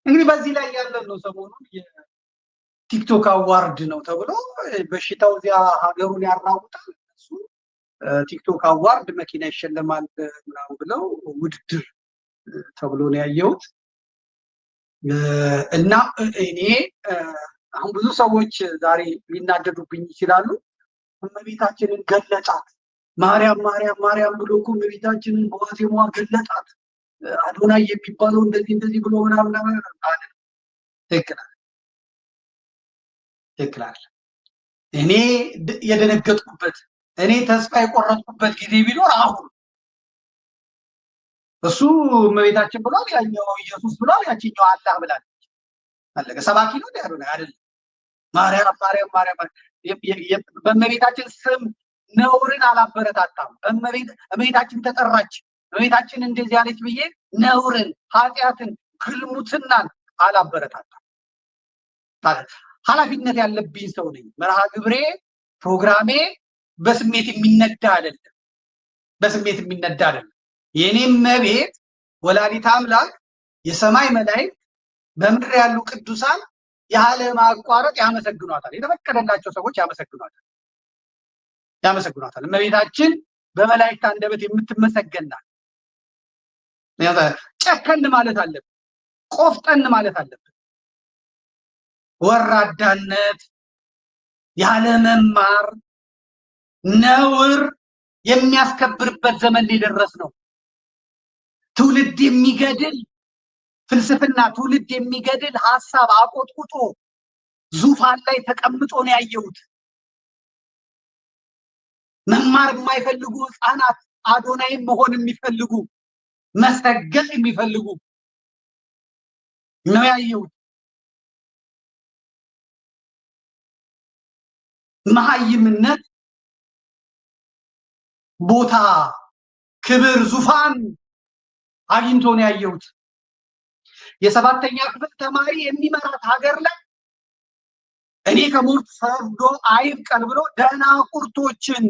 እንግዲህ በዚህ ላይ ያለው ነው ሰሞኑን የቲክቶክ አዋርድ ነው ተብሎ በሽታው እዚያ ሀገሩን ያራውጣል። እሱ ቲክቶክ አዋርድ መኪና ይሸለማል ምናምን ብለው ውድድር ተብሎ ነው ያየሁት። እና እኔ አሁን ብዙ ሰዎች ዛሬ ሊናደዱብኝ ይችላሉ። እመቤታችንን ገለጣት ማርያም ማርያም ማርያም ብሎ እኮ እመቤታችንን በዋዜሟ ገለጣት አዶናይ የሚባለው እንደዚህ ብሎ ምናምን አለ። ትክክል አለ። እኔ የደነገጥኩበት እኔ ተስፋ የቆረጥኩበት ጊዜ ቢኖር አሁን እሱ እመቤታችን ብሏል፣ ያኛው ኢየሱስ ብሏል፣ ያቺኛው አላህ ብላለች። አለቀ። ሰባኪ ነው አዶናይ አይደለም። ማርያም ማርያም ማርያም በእመቤታችን ስም ነውርን አላበረታታም። እመቤታችን ተጠራች፣ እመቤታችን እንደዚህ ያለች ብዬ ነውርን፣ ኃጢአትን፣ ግልሙትናን አላበረታታም። ኃላፊነት ያለብኝ ሰው ነኝ። መርሃ ግብሬ ፕሮግራሜ በስሜት የሚነዳ አይደለም። በስሜት የሚነዳ አይደለም። የኔም እመቤት ወላዲተ አምላክ የሰማይ መላእክት በምድር ያሉ ቅዱሳን ያለ ማቋረጥ ያመሰግኗታል። የተፈቀደላቸው ሰዎች ያመሰግኗታል። እመቤታችን በመላእክት አንደበት የምትመሰገናት። ጨከን ማለት አለብን፣ ቆፍጠን ማለት አለብን። ወራዳነት፣ ያለ መማር፣ ነውር የሚያስከብርበት ዘመን ሊደረስ ነው። ትውልድ የሚገድል ፍልስፍና፣ ትውልድ የሚገድል ሐሳብ አቆጥቁጦ ዙፋን ላይ ተቀምጦ ነው ያየሁት። መማር የማይፈልጉ ህፃናት አዶናይም መሆን የሚፈልጉ መሰገጥ የሚፈልጉ ነው ያየሁት። መሀይምነት ቦታ፣ ክብር፣ ዙፋን አግኝቶ ነው ያየሁት። የሰባተኛ ክፍል ተማሪ የሚመራት ሀገር ላይ እኔ ከሞት ፈርዶ አይብቀል ብሎ ደናቁርቶችን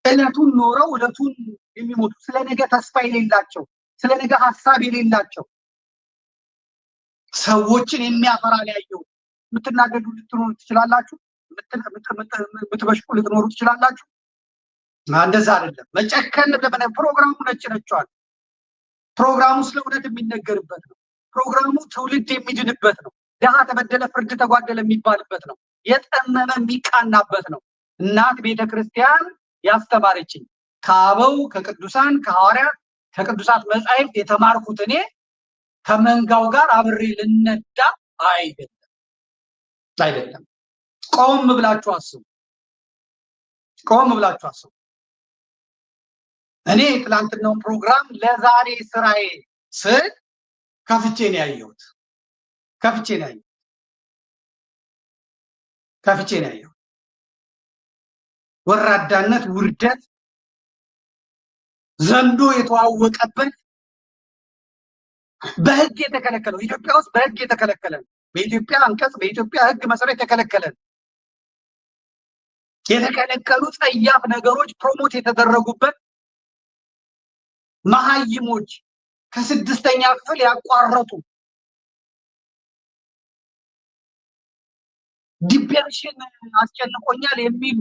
እለቱን ኖረው እለቱን የሚሞቱ ስለነገ ተስፋ የሌላቸው ስለነገ ሀሳብ የሌላቸው ሰዎችን የሚያፈራ ነው ያየሁት። የምትናገዱ ልትኖሩ ትችላላችሁ፣ የምትበሽቁ ልትኖሩ ትችላላችሁ። እንደዛ አይደለም። መጨከን ፕሮግራሙ ነጭነጫል። ፕሮግራሙ ስለ እውነት የሚነገርበት ነው። ፕሮግራሙ ትውልድ የሚድንበት ነው። ድሃ ተበደለ፣ ፍርድ ተጓደለ የሚባልበት ነው። የጠመመ የሚቃናበት ነው። እናት ቤተክርስቲያን ያስተማረችኝ ከአበው ከቅዱሳን ከሐዋርያት ከቅዱሳት መጻሕፍት የተማርኩት እኔ ከመንጋው ጋር አብሬ ልነዳ አይደለም። ቆም ብላችሁ አስቡ። እኔ ትላንትናውን ፕሮግራም ለዛሬ ስራዬ ስል ከፍቼ ነው ያየሁት። ወራዳነት፣ ውርደት ዘንዶ የተዋወቀበት በህግ የተከለከለው ኢትዮጵያ ውስጥ በህግ የተከለከለ ነው። በኢትዮጵያ አንቀጽ በኢትዮጵያ ህግ መሰረት የተከለከለ ነው። የተከለከሉ ጸያፍ ነገሮች ፕሮሞት የተደረጉበት መሀይሞች ከስድስተኛ ክፍል ያቋረጡ ዲፕሬሽን አስጨንቆኛል የሚሉ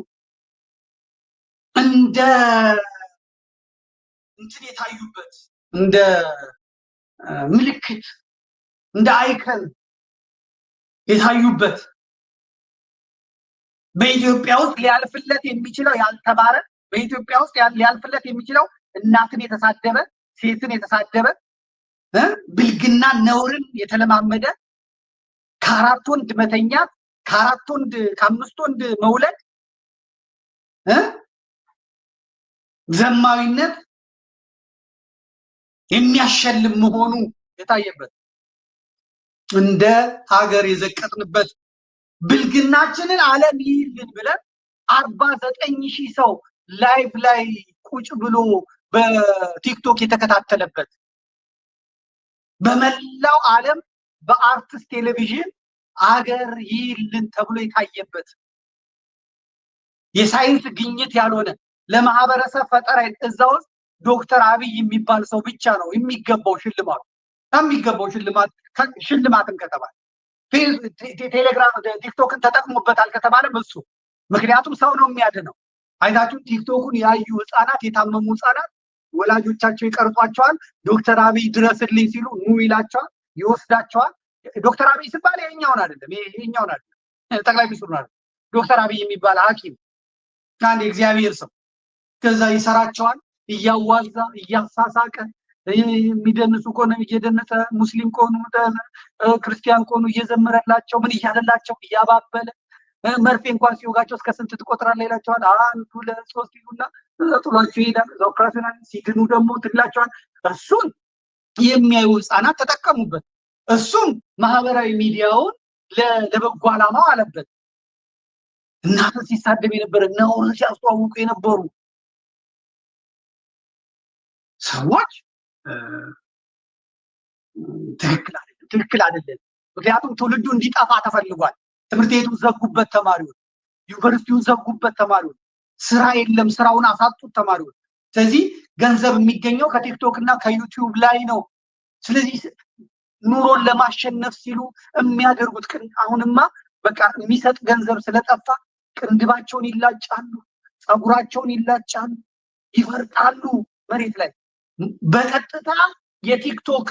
እንደ እንትን የታዩበት እንደ ምልክት እንደ አይከን የታዩበት በኢትዮጵያ ውስጥ ሊያልፍለት የሚችለው ያልተማረ በኢትዮጵያ ውስጥ ሊያልፍለት የሚችለው እናትን የተሳደበ ሴትን የተሳደበ ብልግና ነውርን የተለማመደ ከአራት ወንድ መተኛት ከአምስት ወንድ መውለድ ዘማዊነት የሚያሸልም መሆኑ የታየበት እንደ ሀገር የዘቀጥንበት ብልግናችንን ዓለም ይይልን ብለን 49,000 ሰው ላይቭ ላይ ቁጭ ብሎ በቲክቶክ የተከታተለበት በመላው ዓለም በአርትስ ቴሌቪዥን አገር ይይልን ተብሎ የታየበት የሳይንስ ግኝት ያልሆነ ለማህበረሰብ ፈጠራ እዛ ውስጥ ዶክተር አብይ የሚባል ሰው ብቻ ነው የሚገባው ሽልማቱ። የሚገባው ሽልማትን ከተባለ ቴሌግራም ቲክቶክን ተጠቅሞበታል ከተባለም እሱ ምክንያቱም ሰው ነው የሚያድነው። አይታችሁ ቲክቶኩን ያዩ ህፃናት የታመሙ ህፃናት ወላጆቻቸው ይቀርጧቸዋል። ዶክተር አብይ ድረስልኝ ሲሉ ኑ ይላቸዋል፣ ይወስዳቸዋል። ዶክተር አብይ ሲባል ይሄኛውን አይደለም ጠቅላይ ሚኒስትሩ አይደለም። ዶክተር አብይ የሚባል ሐኪም አንድ የእግዚአብሔር ሰው ከዛ ይሰራቸዋል እያዋዛ እያሳሳቀ የሚደንሱ ከሆነ እየደነሰ ሙስሊም ከሆኑ ክርስቲያን ከሆኑ እየዘመረላቸው ምን እያለላቸው እያባበለ መርፌ እንኳን ሲወጋቸው እስከ ስንት ትቆጥራለህ ይላቸዋል። 1 2 3 ይሉና ጥሏቸው ይሄዳል። ኦፕሬሽናል ሲድኑ ደግሞ ትላቸዋል። እሱን የሚያዩ ህፃናት ተጠቀሙበት። እሱም ማህበራዊ ሚዲያውን ለበጎ ዓላማው አለበት። እናት ሲሳደብ የነበረ ነውር ሲያስተዋውቁ የነበሩ ሰዎች ትክክል አይደለም። ምክንያቱም ትውልዱ እንዲጠፋ ተፈልጓል። ትምህርት ቤቱን ዘጉበት ተማሪዎች፣ ዩኒቨርሲቲውን ዘጉበት ተማሪዎች፣ ስራ የለም ስራውን አሳጡት ተማሪዎች። ስለዚህ ገንዘብ የሚገኘው ከቲክቶክ እና ከዩቲዩብ ላይ ነው። ስለዚህ ኑሮን ለማሸነፍ ሲሉ የሚያደርጉት አሁንማ በቃ የሚሰጥ ገንዘብ ስለጠፋ ቅንድባቸውን ይላጫሉ፣ ፀጉራቸውን ይላጫሉ፣ ይፈርጣሉ መሬት ላይ። በቀጥታ የቲክቶክ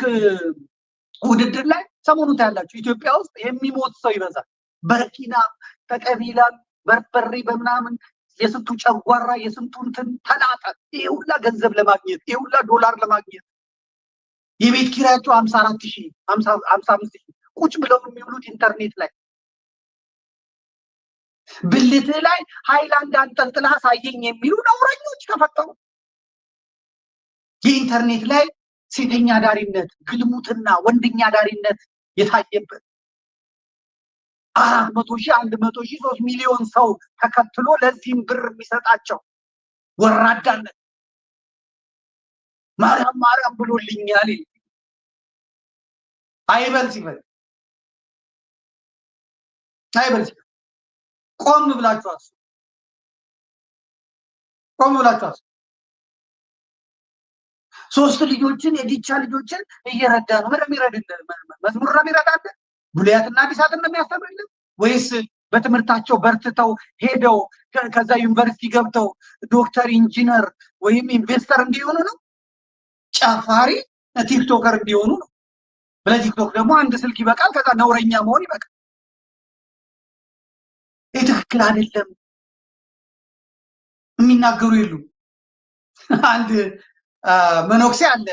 ውድድር ላይ ሰሞኑን ታያላችሁ ኢትዮጵያ ውስጥ የሚሞት ሰው ይበዛል። በረኪና ተቀቢላል በርበሬ በምናምን የስንቱ ጨጓራ የስንቱ እንትን ተላጠ። ይሄ ሁላ ገንዘብ ለማግኘት ይሄ ሁላ ዶላር ለማግኘት የቤት ኪራያቸው 54,000 55,000 ቁጭ ብለው የሚውሉት ኢንተርኔት ላይ። ብልት ላይ ሃይላንድ አንጠልጥላ አሳየኝ የሚሉ ነውረኞች ተፈጠሩ። የኢንተርኔት ላይ ሴተኛ ዳሪነት፣ ግልሙትና፣ ወንድኛ ዳሪነት የታየበት 400,000 100,000 3 ሚሊዮን ሰው ተከትሎ ለዚህም ብር የሚሰጣቸው ወራዳነት። ማርያም ብሎልኛል አይበል ሲበል ቆም ብላችሁ አስቡ። ሶስት ልጆችን የዲቻ ልጆችን እየረዳ ነው። ምንም ይረዳል? መዝሙር ነው ይረዳል? ብሉያትና አዲሳትን ነው የሚያስተምርልን? ወይስ በትምህርታቸው በርትተው ሄደው ከዛ ዩኒቨርሲቲ ገብተው ዶክተር ኢንጂነር ወይም ኢንቨስተር እንዲሆኑ ነው? ጨፋሪ ቲክቶከር እንዲሆኑ ነው? ለቲክቶክ ደግሞ አንድ ስልክ ይበቃል። ከዛ ነውረኛ መሆን ይበቃል። ትክክል አይደለም። የሚናገሩ የሉም። አንድ መኖክሴ አለ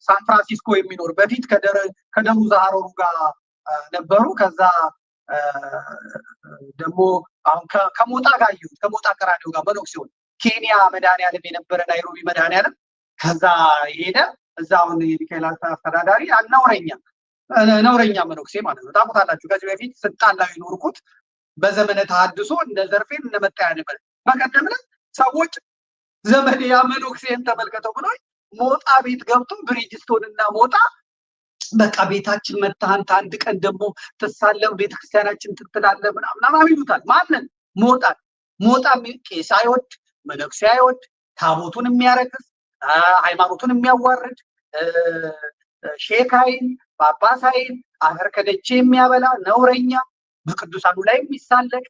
ሳን ፍራንሲስኮ የሚኖር በፊት ከደቡብ ዛሃሮሩ ጋር ነበሩ። ከዛ ደግሞ አሁን ከሞጣ ጋር ይሁን ከሞጣ ቀራኒዮ ጋር መኖክሴው ኬንያ መድኃኒዓለም የነበረ ናይሮቢ መድኃኒዓለም ከዛ ሄደ። እዛ አሁን የሚካኤል አስተዳዳሪ ነውረኛ መኖክሴ ማለት ነው። ታውቁታላችሁ። ከዚህ በፊት ስልጣን ላይ ይኖርኩት በዘመነ ተሐድሶ እንደ ዘርፌን እንደመጣያ ነበር። በቀደም ዕለት ሰዎች ዘመድ ያ መኖክሴን ተመልከተው ብሎ ሞጣ ቤት ገብቶ ብሪጅስቶን እና ሞጣ በቃ ቤታችን መታንት አንድ ቀን ደግሞ ተሳለም ቤተክርስቲያናችን ትትላለ ምናምን ይሉታል። ማንን? ሞጣ ቄስ አይወድ፣ መነኩሴ አይወድ፣ ታቦቱን የሚያረክስ ሃይማኖቱን የሚያዋርድ ሼክ አይን ጳጳስ አይን አፈር ከደቼ የሚያበላ ነውረኛ፣ በቅዱሳኑ ላይ የሚሳለቅ፣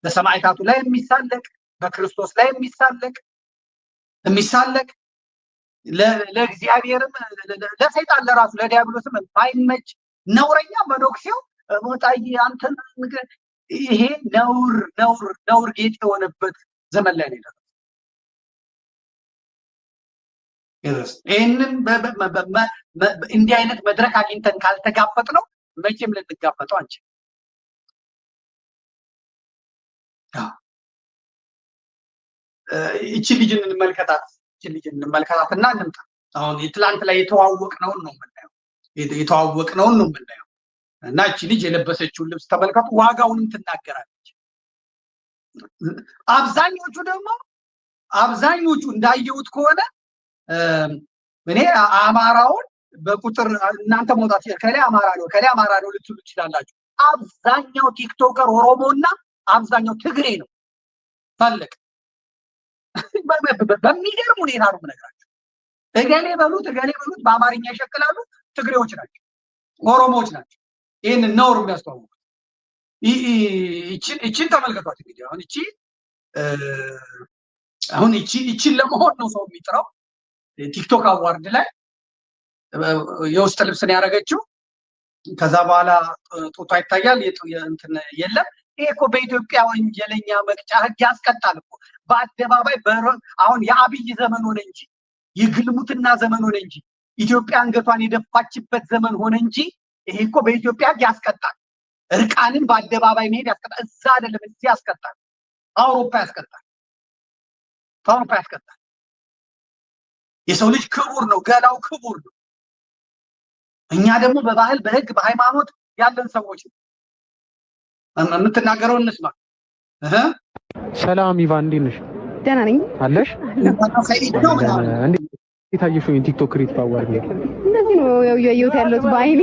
በሰማዕታቱ ላይ የሚሳለቅ፣ በክርስቶስ ላይ የሚሳለቅ ለእግዚአብሔርም ለሰይጣን ለራሱ ለዲያብሎስም የማይመች ነውረኛ መኖክሴው ሞጣዬ አንተን ይሄ ነውር ጌጥ የሆነበት ዘመን ላይ ነው። ይህንን እንዲህ አይነት መድረክ አግኝተን ካልተጋፈጥ ነው መቼም ልንጋፈጠው አንችልም። ይቺ ልጅን እንመልከታት እና እንምጣ። አሁን የትላንት ላይ የተዋወቅነውን ነው የምናየው እና እቺ ልጅ የለበሰችውን ልብስ ተመልከቱ። ዋጋውንም ትናገራለች። አብዛኞቹ እንዳየሁት ከሆነ እኔ አማራውን በቁጥር እናንተ መውጣት ከላይ አማራ ነው ልትሉ ትችላላችሁ። አብዛኛው ቲክቶከር ኦሮሞና አብዛኛው ትግሬ ነው። ታለቅ በሚገርም ሁኔታ ነው የምነግራችሁ። እገሌ በሉት በአማርኛ ይሸክላሉ። ትግሬዎች ናቸው፣ ኦሮሞዎች ናቸው። ይህን ነውር የሚያስተዋውቁት ይችን ተመልከቷት። እንግዲህ አሁን ይችን ለመሆን ነው ሰው የሚጥረው። ቲክቶክ አዋርድ ላይ የውስጥ ልብስን ያደረገችው ከዛ በኋላ ጡቷ ይታያል፣ እንትን የለም። ይሄ እኮ በኢትዮጵያ ወንጀለኛ መቅጫ ህግ ያስቀጣል እኮ በአደባባይ። አሁን የአብይ ዘመን ሆነ እንጂ የግልሙትና ዘመን ሆነ እንጂ ኢትዮጵያ አንገቷን የደፋችበት ዘመን ሆነ እንጂ ይሄ እኮ በኢትዮጵያ ህግ ያስቀጣል። እርቃንን በአደባባይ መሄድ ያስቀጣል። እዛ አይደለም እዚህ ያስቀጣል። አውሮፓ ያስቀጣል። አውሮፓ ያስቀጣል። የሰው ልጅ ክቡር ነው፣ ገላው ክቡር ነው። እኛ ደግሞ በባህል በህግ በሃይማኖት ያለን ሰዎች ነው። የምትናገረው እንስማ። ሰላም ኢቫን፣ እንዴት ነሽ? ደህና ነኝ አለሽ? እንዴት አየሽው? ቲክቶክ ክሬት አዋርድ ነው። እንደዚህ ነው ያየሁት ያለሁት በአይኔ።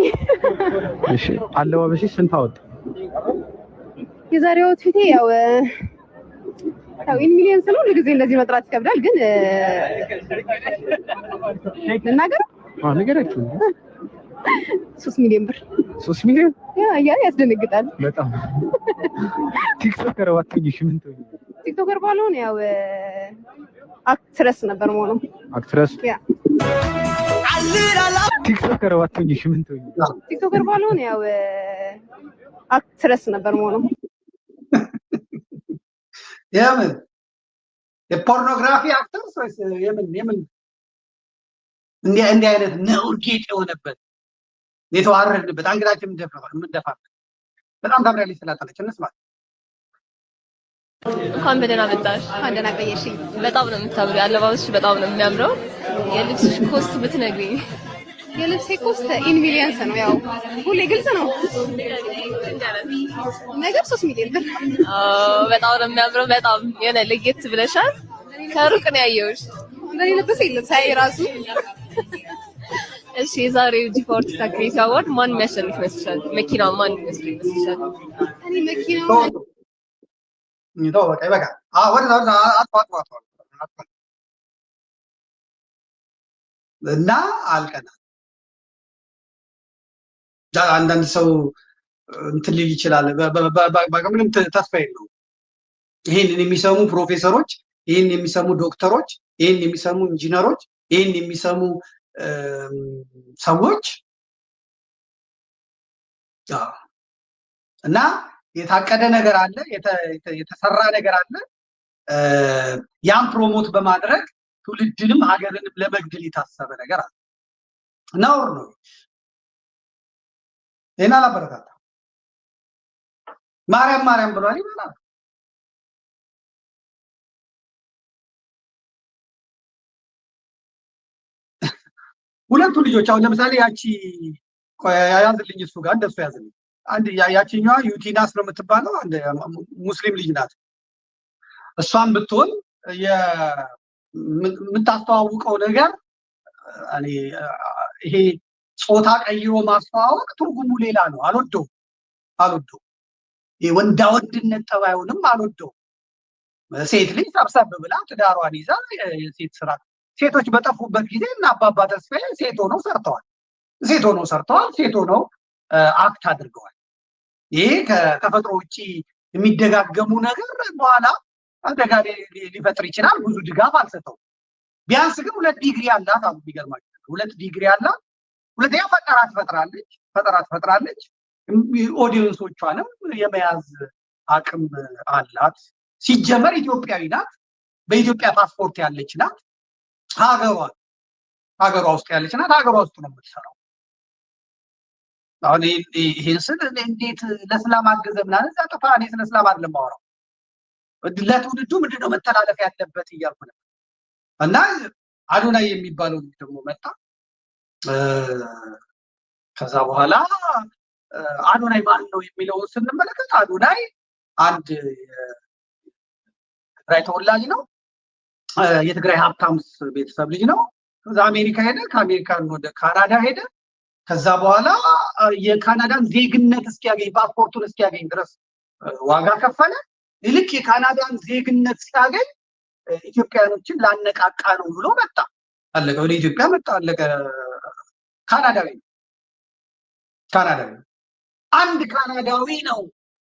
እሺ፣ አለባበስሽ ስንት አወጣ? የዛሬው ፊቴ ያው ኢን ሚሊየንስ ነው። ለጊዜ እንደዚህ መጥራት ይከብዳል፣ ግን ልናገር ነገራችሁ 3 ሚሊዮን ብር። 3 ሚሊዮን ያስደነግጣል በጣም። ቲክቶከር ባትሆኚ ምን ትሆኚ? ቲክቶከር ባልሆን ያው አክትረስ ነበር የምሆነው። አክትረስ? ቲክቶከር ባትሆኚ ምን ትሆኚ? ቲክቶከር ባልሆን ያው አክትረስ ነበር የምሆነው። የምን የፖርኖግራፊ አክተርስ ወይስ የምን እንዲህ አይነት ነውር ጌጥ የሆነበት የተዋረድንበት አንገታችን የምንደፋበት በጣም ታምሪያለሽ ስላጠለች እንስማት። እንኳን በደህና መጣሽ። እንኳን ደህና ቆየሽኝ። በጣም ነው የምታምሪው። አለባበስሽ በጣም ነው የሚያምረው። የልብስሽ ኮስት ብትነግሪኝ? የልብሴ ኮስት ኢን ሚሊየንስ ነው። ያው ሁሌ ግልጽ ነው ነገር 3 ሚሊዮን ብር። በጣም ነው የሚያምረው። በጣም የሆነ ለየት ብለሻል። ከሩቅ ነው ያየሁሽ። እንደኔ ልብስ የለም ሳይ ራሱ። እሺ፣ የዛሬው ጂፎር ቲክቶክ ክሬቲቭ አዋርድ ማን የሚያሸንፍ ይመስልሻል? መኪናው ማን ይመስልሻል? እኔ መኪናው በቃ ይበቃል። ወደ አጥፋት እና አልቀናል። አንዳንድ ሰው እንትን ሊል ይችላል። ምንም ተስፋ የለውም። ይሄንን የሚሰሙ ፕሮፌሰሮች፣ ይሄን የሚሰሙ ዶክተሮች፣ ይሄን የሚሰሙ ኢንጂነሮች፣ ይሄን የሚሰሙ ሰዎች እና የታቀደ ነገር አለ፣ የተሰራ ነገር አለ። ያን ፕሮሞት በማድረግ ትውልድንም ሀገርንም ለመግደል የታሰበ ነገር አለ። ነውር ነው። ይሄን አላበረታታ። ማርያም ብሏል ይባላል። ሁለቱ ልጆች አሁን ለምሳሌ ያቺ ያዝልኝ፣ እሱ ጋር እንደሱ ያዝልኝ። አንድ ያቺኛዋ ዩቲናስ ነው የምትባለው፣ አንድ ሙስሊም ልጅ ናት። እሷን ብትሆን የምታስተዋውቀው ነገር ይሄ ጾታ ቀይሮ ማስተዋወቅ ትርጉሙ ሌላ ነው። አልወደው የወንዳ ወንድነት ጠባዩንም አልወደው። ሴት ልጅ ሰብሰብ ብላ ትዳሯን ይዛ የሴት ስራ ሴቶች በጠፉበት ጊዜ እና አባባ ተስፋዬ ሴት ሆነው ሰርተዋል። ሴት ሆነው አክት አድርገዋል። ይሄ ከተፈጥሮ ውጭ የሚደጋገሙ ነገር በኋላ አደጋ ሊፈጥር ይችላል። ብዙ ድጋፍ አልሰጠው። ቢያንስ ግን 2 ዲግሪ አላት አሉ። ቢገርማችሁ 2 ዲግሪ አላት። ሁለተኛ ፈጠራ ትፈጥራለች። ኦዲየንሶቿንም የመያዝ አቅም አላት። ሲጀመር ኢትዮጵያዊ ናት። በኢትዮጵያ ፓስፖርት ያለች ናት። ሀገሯ ውስጥ ያለች ናት። ሀገሯ ውስጥ ነው የምትሰራው። አሁን ይሄን ስል እንዴት ለእስላም አገዘ ምናምን እዛ ጥፋ። እኔ ስለ እስላም አይደለም የማወራው። ለትውልዱ ምንድነው መተላለፍ ያለበት እያልኩ ነበር። እና አዶናይ የሚባለው ልጅ ደግሞ መጣ። ከዛ በኋላ አዶናይ ማን ነው የሚለውን ስንመለከት አዶናይ አንድ ትግራይ ተወላጅ ነው። የትግራይ ሀብታም ቤተሰብ ልጅ ነው። ከዛ አሜሪካ ሄደ። ከአሜሪካን ወደ ካናዳ ሄደ። ከዛ በኋላ የካናዳን ዜግነት እስኪያገኝ ፓስፖርቱን እስኪያገኝ ድረስ ዋጋ ከፈለ። ልክ የካናዳን ዜግነት ሲያገኝ ኢትዮጵያኖችን ላነቃቃ ነው ብሎ መጣ አለቀ። ወደ ኢትዮጵያ መጣ አለቀ። ካናዳዊ አንድ ካናዳዊ ነው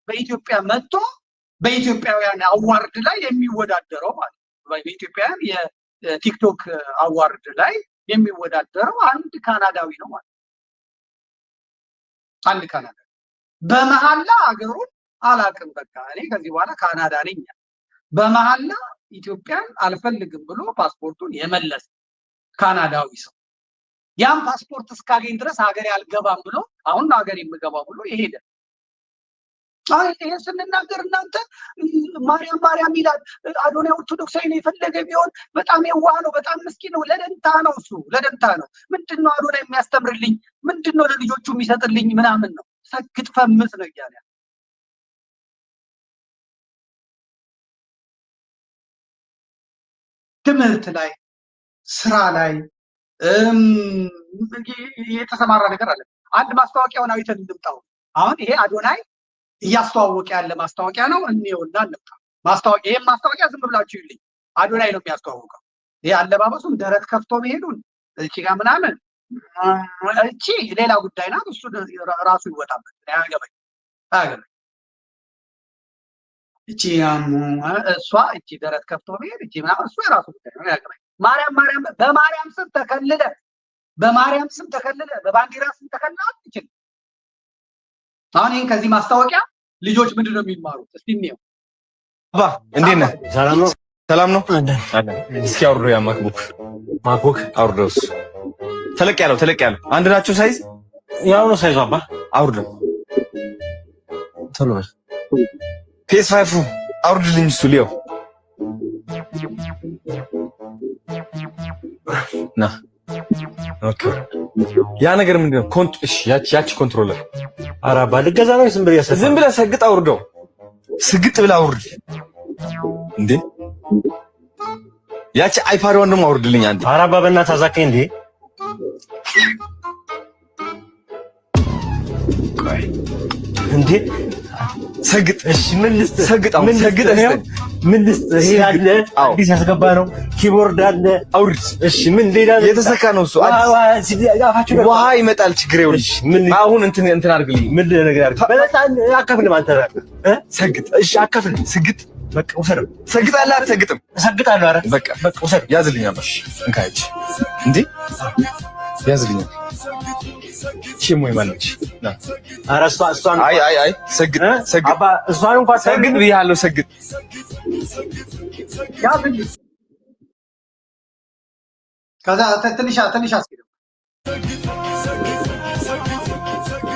በኢትዮጵያ መጥቶ በኢትዮጵያውያን አዋርድ ላይ የሚወዳደረው ማለት ነው። በኢትዮጵያውያን የቲክቶክ አዋርድ ላይ የሚወዳደረው አንድ ካናዳዊ ነው ማለት ነው። አንድ ካናዳዊ በመሐላ ሀገሩን አላቅም በቃ እኔ ከዚህ በኋላ ካናዳ ነኝ በመሐላ ኢትዮጵያን አልፈልግም ብሎ ፓስፖርቱን የመለሰ ካናዳዊ ሰው ያን ፓስፖርት እስካገኝ ድረስ ሀገሬ አልገባም ብሎ አሁን ሀገሬ የምገባው ብሎ ይሄደ። ይሄን ስንናገር እናንተ ማርያም ይላል አዶናይ ኦርቶዶክሳዊ ነው የፈለገ ቢሆን በጣም የዋህ ነው በጣም ምስኪን ነው ለደንታ ነው እሱ ለደንታ ነው። ምንድነው አዶናይ የሚያስተምርልኝ ምንድነው ለልጆቹ የሚሰጥልኝ ምናምን ነው ሰግጥ ፈምስ ነው እያለ ትምህርት ላይ ስራ ላይ የተሰማራ ነገር አለ። አንድ ማስታወቂያውን አይተን እንምጣው። አሁን ይሄ አዶናይ እያስተዋወቀ ያለ ማስታወቂያ ነው። እንየውና እንምጣ። ማስታወቂያ ይሄን ማስታወቂያ ዝም ብላችሁ ይልኝ አዶናይ ነው የሚያስተዋውቀው። ይሄ አለባበሱን ደረት ከፍቶ መሄዱን እቺ ጋር ምናምን እቺ ሌላ ጉዳይ ናት። እሱ ራሱ ይወጣበት አያገባኝ። እቺ እሷ እቺ ደረት ከፍቶ መሄድ እቺ ምናምን እሱ የራሱ ጉዳይ ነው አያገባኝ። ማርያም በማርያም ስም ተከልለ በባንዲራ ስም ተከልለ አትችል። አሁን ይሄን ከዚህ ማስታወቂያ ልጆች ምንድነው የሚማሩት? እስቲ እንየው። አባ እንዴት ነህ? ሰላም ነው። እስኪ አውርዶ ያ ማክቡክ አውርዶስ ተለቅ ያለው አንድ ናቸው ሳይዝ ያው ነው ሳይዙ። አባ አውርዶ ቶሎ PS5 አውርድልኝ እሱ ሊዮ ና ኦኬ። ያ ነገር ምንድነው? እሺ ያቺ ኮንትሮለር አራባ ልገዛ ነው። ዝም ብለህ ሰግጥ አውርደው። ስግጥ ብለህ አውርድ እንዴ። ያቺ አይፓድዋን ደግሞ አውርድልኝ አንዴ። አራባ በእናትህ አዛከኝ እንዴ። ቆይ እንዴ ሰግጥ። እሺ ምን ልስጥ? ሰግጥ ምን ልስጥ? ይሄ አለ አዲስ ያስገባ ነው። ኪቦርድ አለ አውርድ። እሺ ምን ሌላ የተሰካ ነው እሱ። ውሃ ይመጣል ችግር ይኸውልሽ። አሁን እንትን አድርግልኝ። ምን ነገር አድርግ። በለሳን አካፍልም አንተ ሰግጥ። እሺ አካፍል። ስግጥ በቃ ውሰድ። ሰግጣለህ አትሰግጥም? እሰግጣለሁ። ኧረ በቃ ውሰድ። ያዝልኝ አባሽ እንካይች እንዴ ያዝልኝ። ቺም ወይ ማለች ና ኧረ እሷን አይ ሰግጥ አባ እሷን እንኳን ሰግጥ ብያለሁ። ሰግጥ ያዝልኝ። ከዛ ትንሽ አስኪደው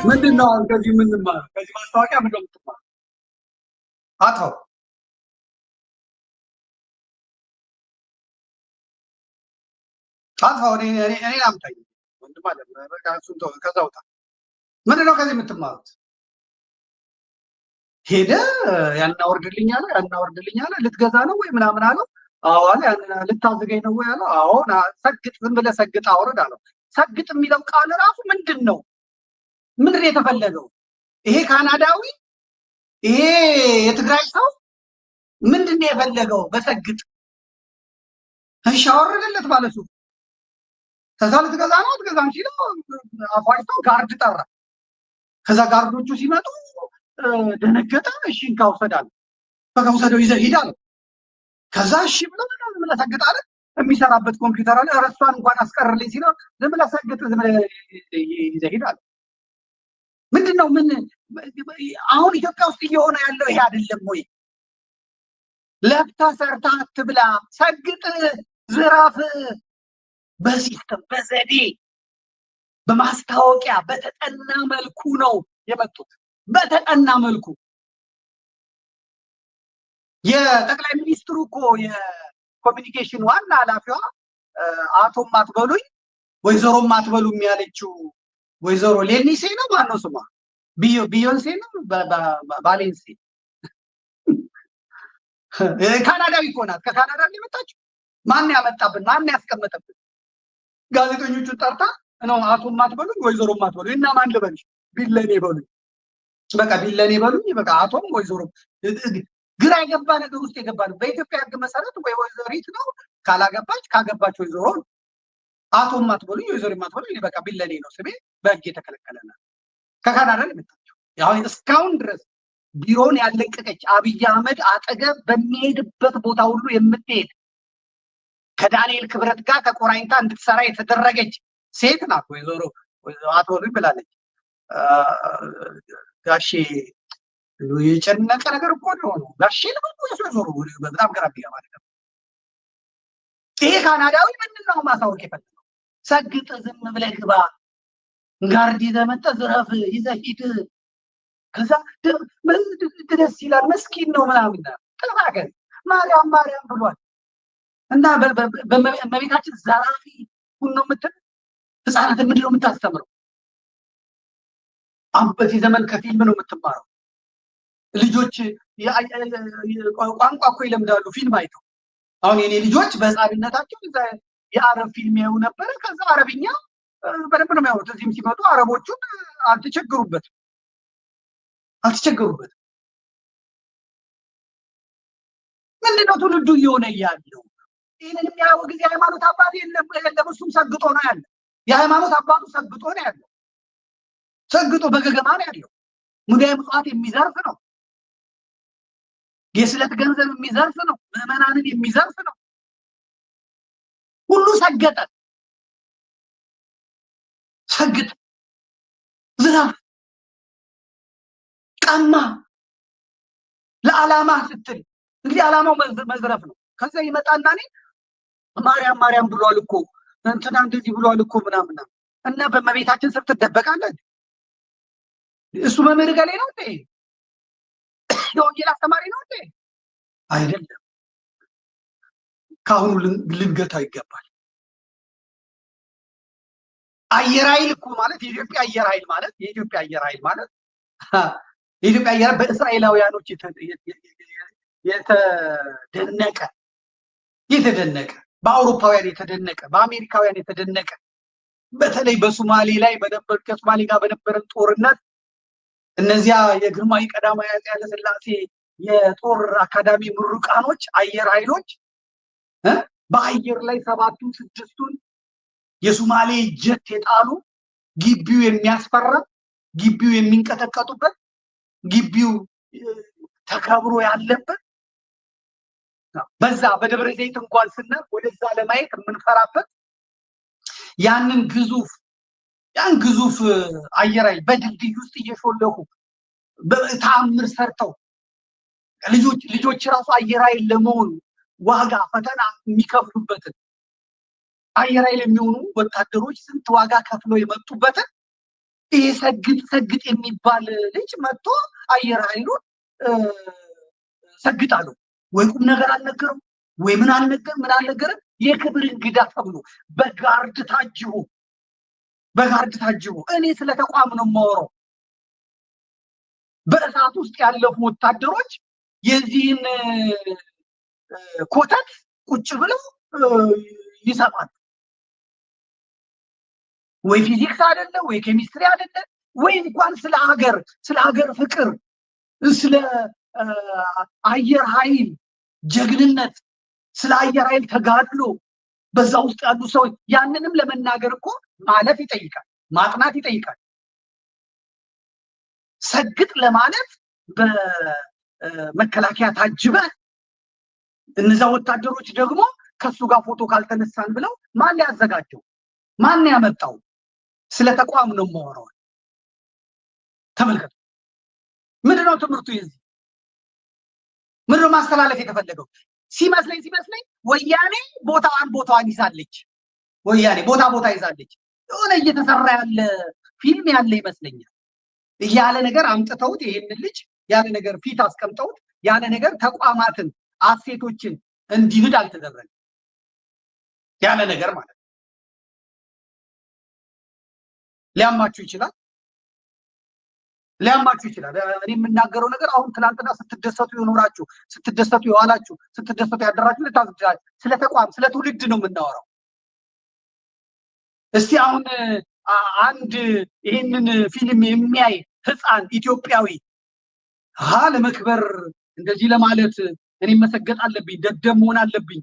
ምንድነው ከዚህ የምንማረው? ከዚህ ማስታወቂያ ምንድነው የምትማረው? አታው እኔ አምጣኝ ወንድም አለ በቃ እሱን ተው። ከዛ ውጣ። ምንድነው ከዚህ የምትማሩት? ሄደ ያናወርድልኝ አለ። ልትገዛ ነው ወይ ምናምን አለው። አዎ አለ። ልታዝገኝ ነው ወይ አለው። አዎ ሰግጥ፣ ዝም ብለህ ሰግጥ አውርድ አለው። ሰግጥ የሚለው ቃል ራሱ ምንድነው የተፈለገው? ይሄ ካናዳዊ ይሄ የትግራይ ሰው ምንድነው የፈለገው በሰግጥ? እሺ አወረደለት ማለት ነው። ከዛ ልትገዛ ነው አትገዛም ሲለው አፏጭተው ጋርድ ጠራ። ከዛ ጋርዶቹ ሲመጡ ደነገጠ። እሺ እንካ ውሰድ አለ። በቃ ውሰደው ይዘህ ሂድ አለ። ከዛ እሺ ብሎ ዝም ብለህ ሰግጥ አለ። የሚሰራበት ኮምፒውተር አለ። እረሷን እንኳን አስቀርልኝ ሲለው ዝም ብለህ ሰግጥ፣ ዝም ብለህ ይዘህ ሂድ አለ። ምንድነው አሁን ኢትዮጵያ ውስጥ እየሆነ ያለው ይሄ አይደለም ወይ? ለፍተህ ሰርተህ አትብላ፣ ሰግጥ፣ ዝራፍ በሲስተም በዘዴ በማስታወቂያ በተጠና መልኩ ነው የመጡት። በተጠና መልኩ የጠቅላይ ሚኒስትሩ እኮ የኮሚኒኬሽን ዋና ኃላፊዋ አቶ ማትበሉኝ ወይዘሮ ማትበሉኝ ያለችው ወይዘሮ ሌኒሴ ነው። ማነው ስሟ? ቢዮንሴ ነው ባሌንሴ ካናዳዊ እኮ ናት። ከካናዳ የመጣችው ማን ያመጣብን? ማን ያስቀመጠብን? ጋዜጠኞቹን ጠርታ ነው አቶ ማትበሉኝ ወይዘሮ ማትበሉኝ እና ማን ልበልሽ? ቢለኔ በሉኝ። በቃ ቢለኔ በሉኝ። በቃ አቶም ወይዘሮ ግራ የገባ ነገር ውስጥ የገባ ነው። በኢትዮጵያ ሕግ መሰረት ወይ ወይዘሪት ነው ካላገባች፣ ካገባች ወይዘሮ ነው። አቶ ማትበሉኝ ወይዘሮ ማትበሉኝ በቃ ቢለኔ ነው ስሜ በህግ የተከለከለና ከካናዳ የመጣችው ያው እስካሁን ድረስ ቢሮን ያለቀቀች አብይ አህመድ አጠገብ በሚሄድበት ቦታ ሁሉ የምትሄድ ከዳንኤል ክብረት ጋር ተቆራኝታ እንድትሰራ የተደረገች ሴት ናት። ወይዘሮ አትበሉኝ ብላለች። ጋሼ የጨነቀ ነገር እኮ ነው። ጋሼ ነው በጣም ግራ ቢገባ ነገር ይሄ ካናዳዊ ምንድን ነው ማሳወቅ የፈለገው? ሰግጥ ዝም ብለህ ግባ፣ ጋርድ ይዘህ መጥተህ ዝረፍ ይዘህ ሂድ፣ ከዛ ደስ ይላል መስኪን ነው ምናምን ተናገር ማርያም ማርያም ብሏል። እና በመቤታችን ዘራፊ ሁሉ ነው የምትል ህፃናትን ምንድን ነው የምታስተምረው? አሁን በዚህ ዘመን ከፊልም ነው የምትማረው። ልጆች ቋንቋ እኮ ይለምዳሉ ፊልም አይተው። አሁን የኔ ልጆች በህፃንነታቸው የአረብ ፊልም ያዩ ነበረ። ከዛ አረብኛ በደንብ ነው የሚያወሩት። እዚህም ሲመጡ አረቦቹን አልተቸገሩበትም። ምንድነው ትውልዱ እየሆነ ያለው? ይህንን የሚያወግዝ የሃይማኖት አባት የለም። እሱም ሰግጦ ነው ያለ። የሃይማኖት አባቱ ሰግጦ ነው ያለው። ሰግጦ በገገማ ነው ያለው። ሙዳየ ምጽዋት የሚዘርፍ ነው። የስለት ገንዘብ የሚዘርፍ ነው። ምዕመናንን የሚዘርፍ ነው። ሁሉ ሰገጠ። ሰግጥ፣ ዝራፍ፣ ቀማ ለዓላማ ስትል እንግዲህ ዓላማው መዝረፍ ነው። ከዛ ይመጣና እኔ ማርያም ማርያም ብሏል እኮ እንትና እንደዚህ ብሏል እኮ ምናምን እና በመቤታችን ስር ትደበቃለህ። እሱ መምህር ገሌ ነው እንዴ? የወንጌል አስተማሪ ነው እንዴ? አይደለም። ካሁኑ ልንገታው ይገባል። አየር ኃይል እኮ ማለት የኢትዮጵያ አየር ኃይል ማለት የኢትዮጵያ አየር በእስራኤላውያኖች የተደነቀ በአውሮፓውያን የተደነቀ በአሜሪካውያን የተደነቀ በተለይ በሶማሌ ላይ ከሶማሌ ጋር በነበረን ጦርነት እነዚያ የግርማዊ ቀዳማዊ አፄ ኃይለ ሥላሴ የጦር አካዳሚ ምሩቃኖች አየር ኃይሎች በአየር ላይ 7ቱን 6ቱን የሶማሌ ጀት የጣሉ ግቢው የሚያስፈራ ግቢው የሚንቀጠቀጡበት ግቢው ተከብሮ ያለበት በዛ በደብረ ዘይት እንኳን ስናል ወደዛ ለማየት የምንፈራበት ያን ግዙፍ አየር ኃይል በድልድይ ውስጥ እየሾለኩ በተአምር ሰርተው ልጆች ራሱ አየር ኃይል ለመሆኑ ዋጋ ፈተና የሚከፍሉበትን አየር ኃይል የሚሆኑ ወታደሮች ስንት ዋጋ ከፍለው የመጡበትን ይሄ ሰግጥ የሚባል ልጅ መጥቶ አየር ኃይሉን ሰግጣለሁ ወይ ቁም ነገር አልነገረም ወይ ምን አልነገረም። የክብር እንግዳ ተብሎ በጋርድ ታጅቦ እኔ ስለ ተቋም ነው የማወራው። በእሳት ውስጥ ያለፉ ወታደሮች የዚህን ኮተት ቁጭ ብለው ይሰማሉ። ወይ ፊዚክስ አይደለ ወይ ኬሚስትሪ አይደለ ወይ እንኳን ስለ ሀገር ፍቅር ስለ አየር ኃይል ጀግንነት ስለ አየር ኃይል ተጋድሎ በዛ ውስጥ ያሉ ሰዎች ያንንም ለመናገር እኮ ማለፍ ይጠይቃል፣ ማጥናት ይጠይቃል። ሰግጥ ለማለት በመከላከያ ታጅበ እነዛ ወታደሮች ደግሞ ከሱ ጋር ፎቶ ካልተነሳን ብለው ማን ያዘጋጀው ማን ያመጣው? ስለ ተቋም ነው የማወራው። ተመልከቱ። ምንድነው ትምህርቱ? የዚህ ምንድነው ማስተላለፍ የተፈለገው? ሲመስለኝ ወያኔ ቦታዋን ይዛለች። ወያኔ ቦታ ይዛለች። የሆነ እየተሰራ ያለ ፊልም ያለ ይመስለኛል። ያለ ነገር አምጥተውት ይሄንን ልጅ ያለ ነገር ፊት አስቀምጠውት ያለ ነገር ተቋማትን አሴቶችን እንዲንድ አልተደረገም። ያለ ነገር ማለት ሊያማችሁ ይችላል። እኔ የምናገረው ነገር አሁን ትናንትና ስትደሰቱ የኖራችሁ ስትደሰቱ የዋላችሁ ስትደሰቱ ያደራችሁ ልታዝጋጅ ስለ ተቋም ስለ ትውልድ ነው የምናወራው። እስቲ አሁን አንድ ይህንን ፊልም የሚያይ ህፃን ኢትዮጵያዊ ለመክበር እንደዚህ ለማለት እኔ መሰገጥ አለብኝ፣ ደደብ መሆን አለብኝ፣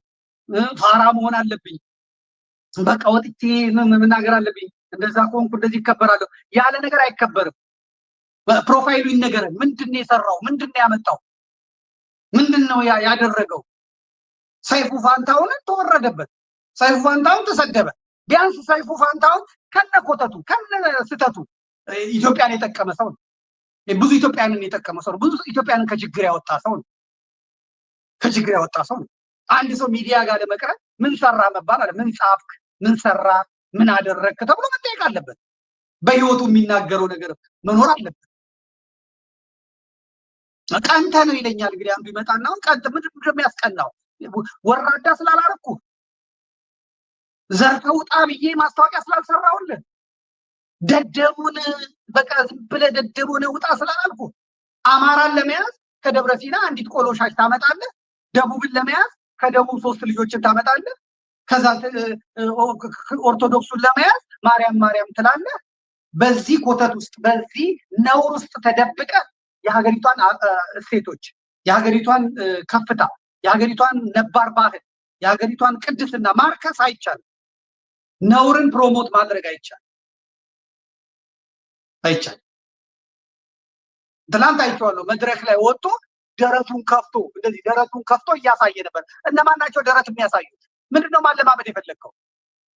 ፋራ መሆን አለብኝ በቃ ወጥቼ መናገር አለብኝ። እንደዛ ከሆንኩ እንደዚህ ይከበራለሁ ያለ ነገር አይከበርም። ፕሮፋይሉ ይነገረን። ምንድነው የሰራው? ምንድነው ያመጣው? ምንድነው ያደረገው? ሰይፉ ፋንታውን ተወረደበት። ሰይፉ ፋንታውን ተሰደበ። ቢያንስ ሰይፉ ፋንታውን ከነኮተቱ ከነስተቱ ኢትዮጵያን የጠቀመ ሰው ነው። ብዙ ኢትዮጵያንን የጠቀመ ሰው ነው። ብዙ ኢትዮጵያንን ከችግር ያወጣ ሰው ነው። ከችግር ያወጣ ሰው ነው። አንድ ሰው ሚዲያ ጋር ለመቅረብ ምን ሰራ መባል አለ። ምን ጻፍክ፣ ምን ሰራ፣ ምን አደረግክ ተብሎ መጠየቅ አለበት። በህይወቱ የሚናገረው ነገር መኖር አለበት። ቀንተ ነው ይለኛል። እንግዲህ አንዱ ይመጣና ቀንተ ምንድን ነው የሚያስቀናው? ወራዳ ስላላረኩ ዘርፈው ውጣ ብዬ ማስታወቂያ ስላልሰራሁልህ ደደቡን በቃ ዝም ብለህ ደደቡን ውጣ ስላላልኩ አማራን ለመያዝ ከደብረ ሲና አንዲት ቆሎ ሻሽ ታመጣለህ። ደቡብን ለመያዝ ከደቡብ 3 ልጆችን ታመጣለህ። ከዛ ኦርቶዶክሱን ለመያዝ ማርያም ትላለህ። በዚህ ኮተት ውስጥ በዚህ ነውር ውስጥ ተደብቀ የሀገሪቷን እሴቶች፣ የሀገሪቷን ከፍታ፣ የሀገሪቷን ነባር ባህል፣ የሀገሪቷን ቅድስና ማርከስ አይቻልም። ነውርን ፕሮሞት ማድረግ አይቻልም። ትናንት አይቼዋለሁ። መድረክ ላይ ወጥቶ ደረቱን ከፍቶ እንደዚህ ደረቱን ከፍቶ እያሳየ ነበር። እነማን ናቸው ደረት የሚያሳዩት? ምንድነው ማለማመድ የፈለግከው?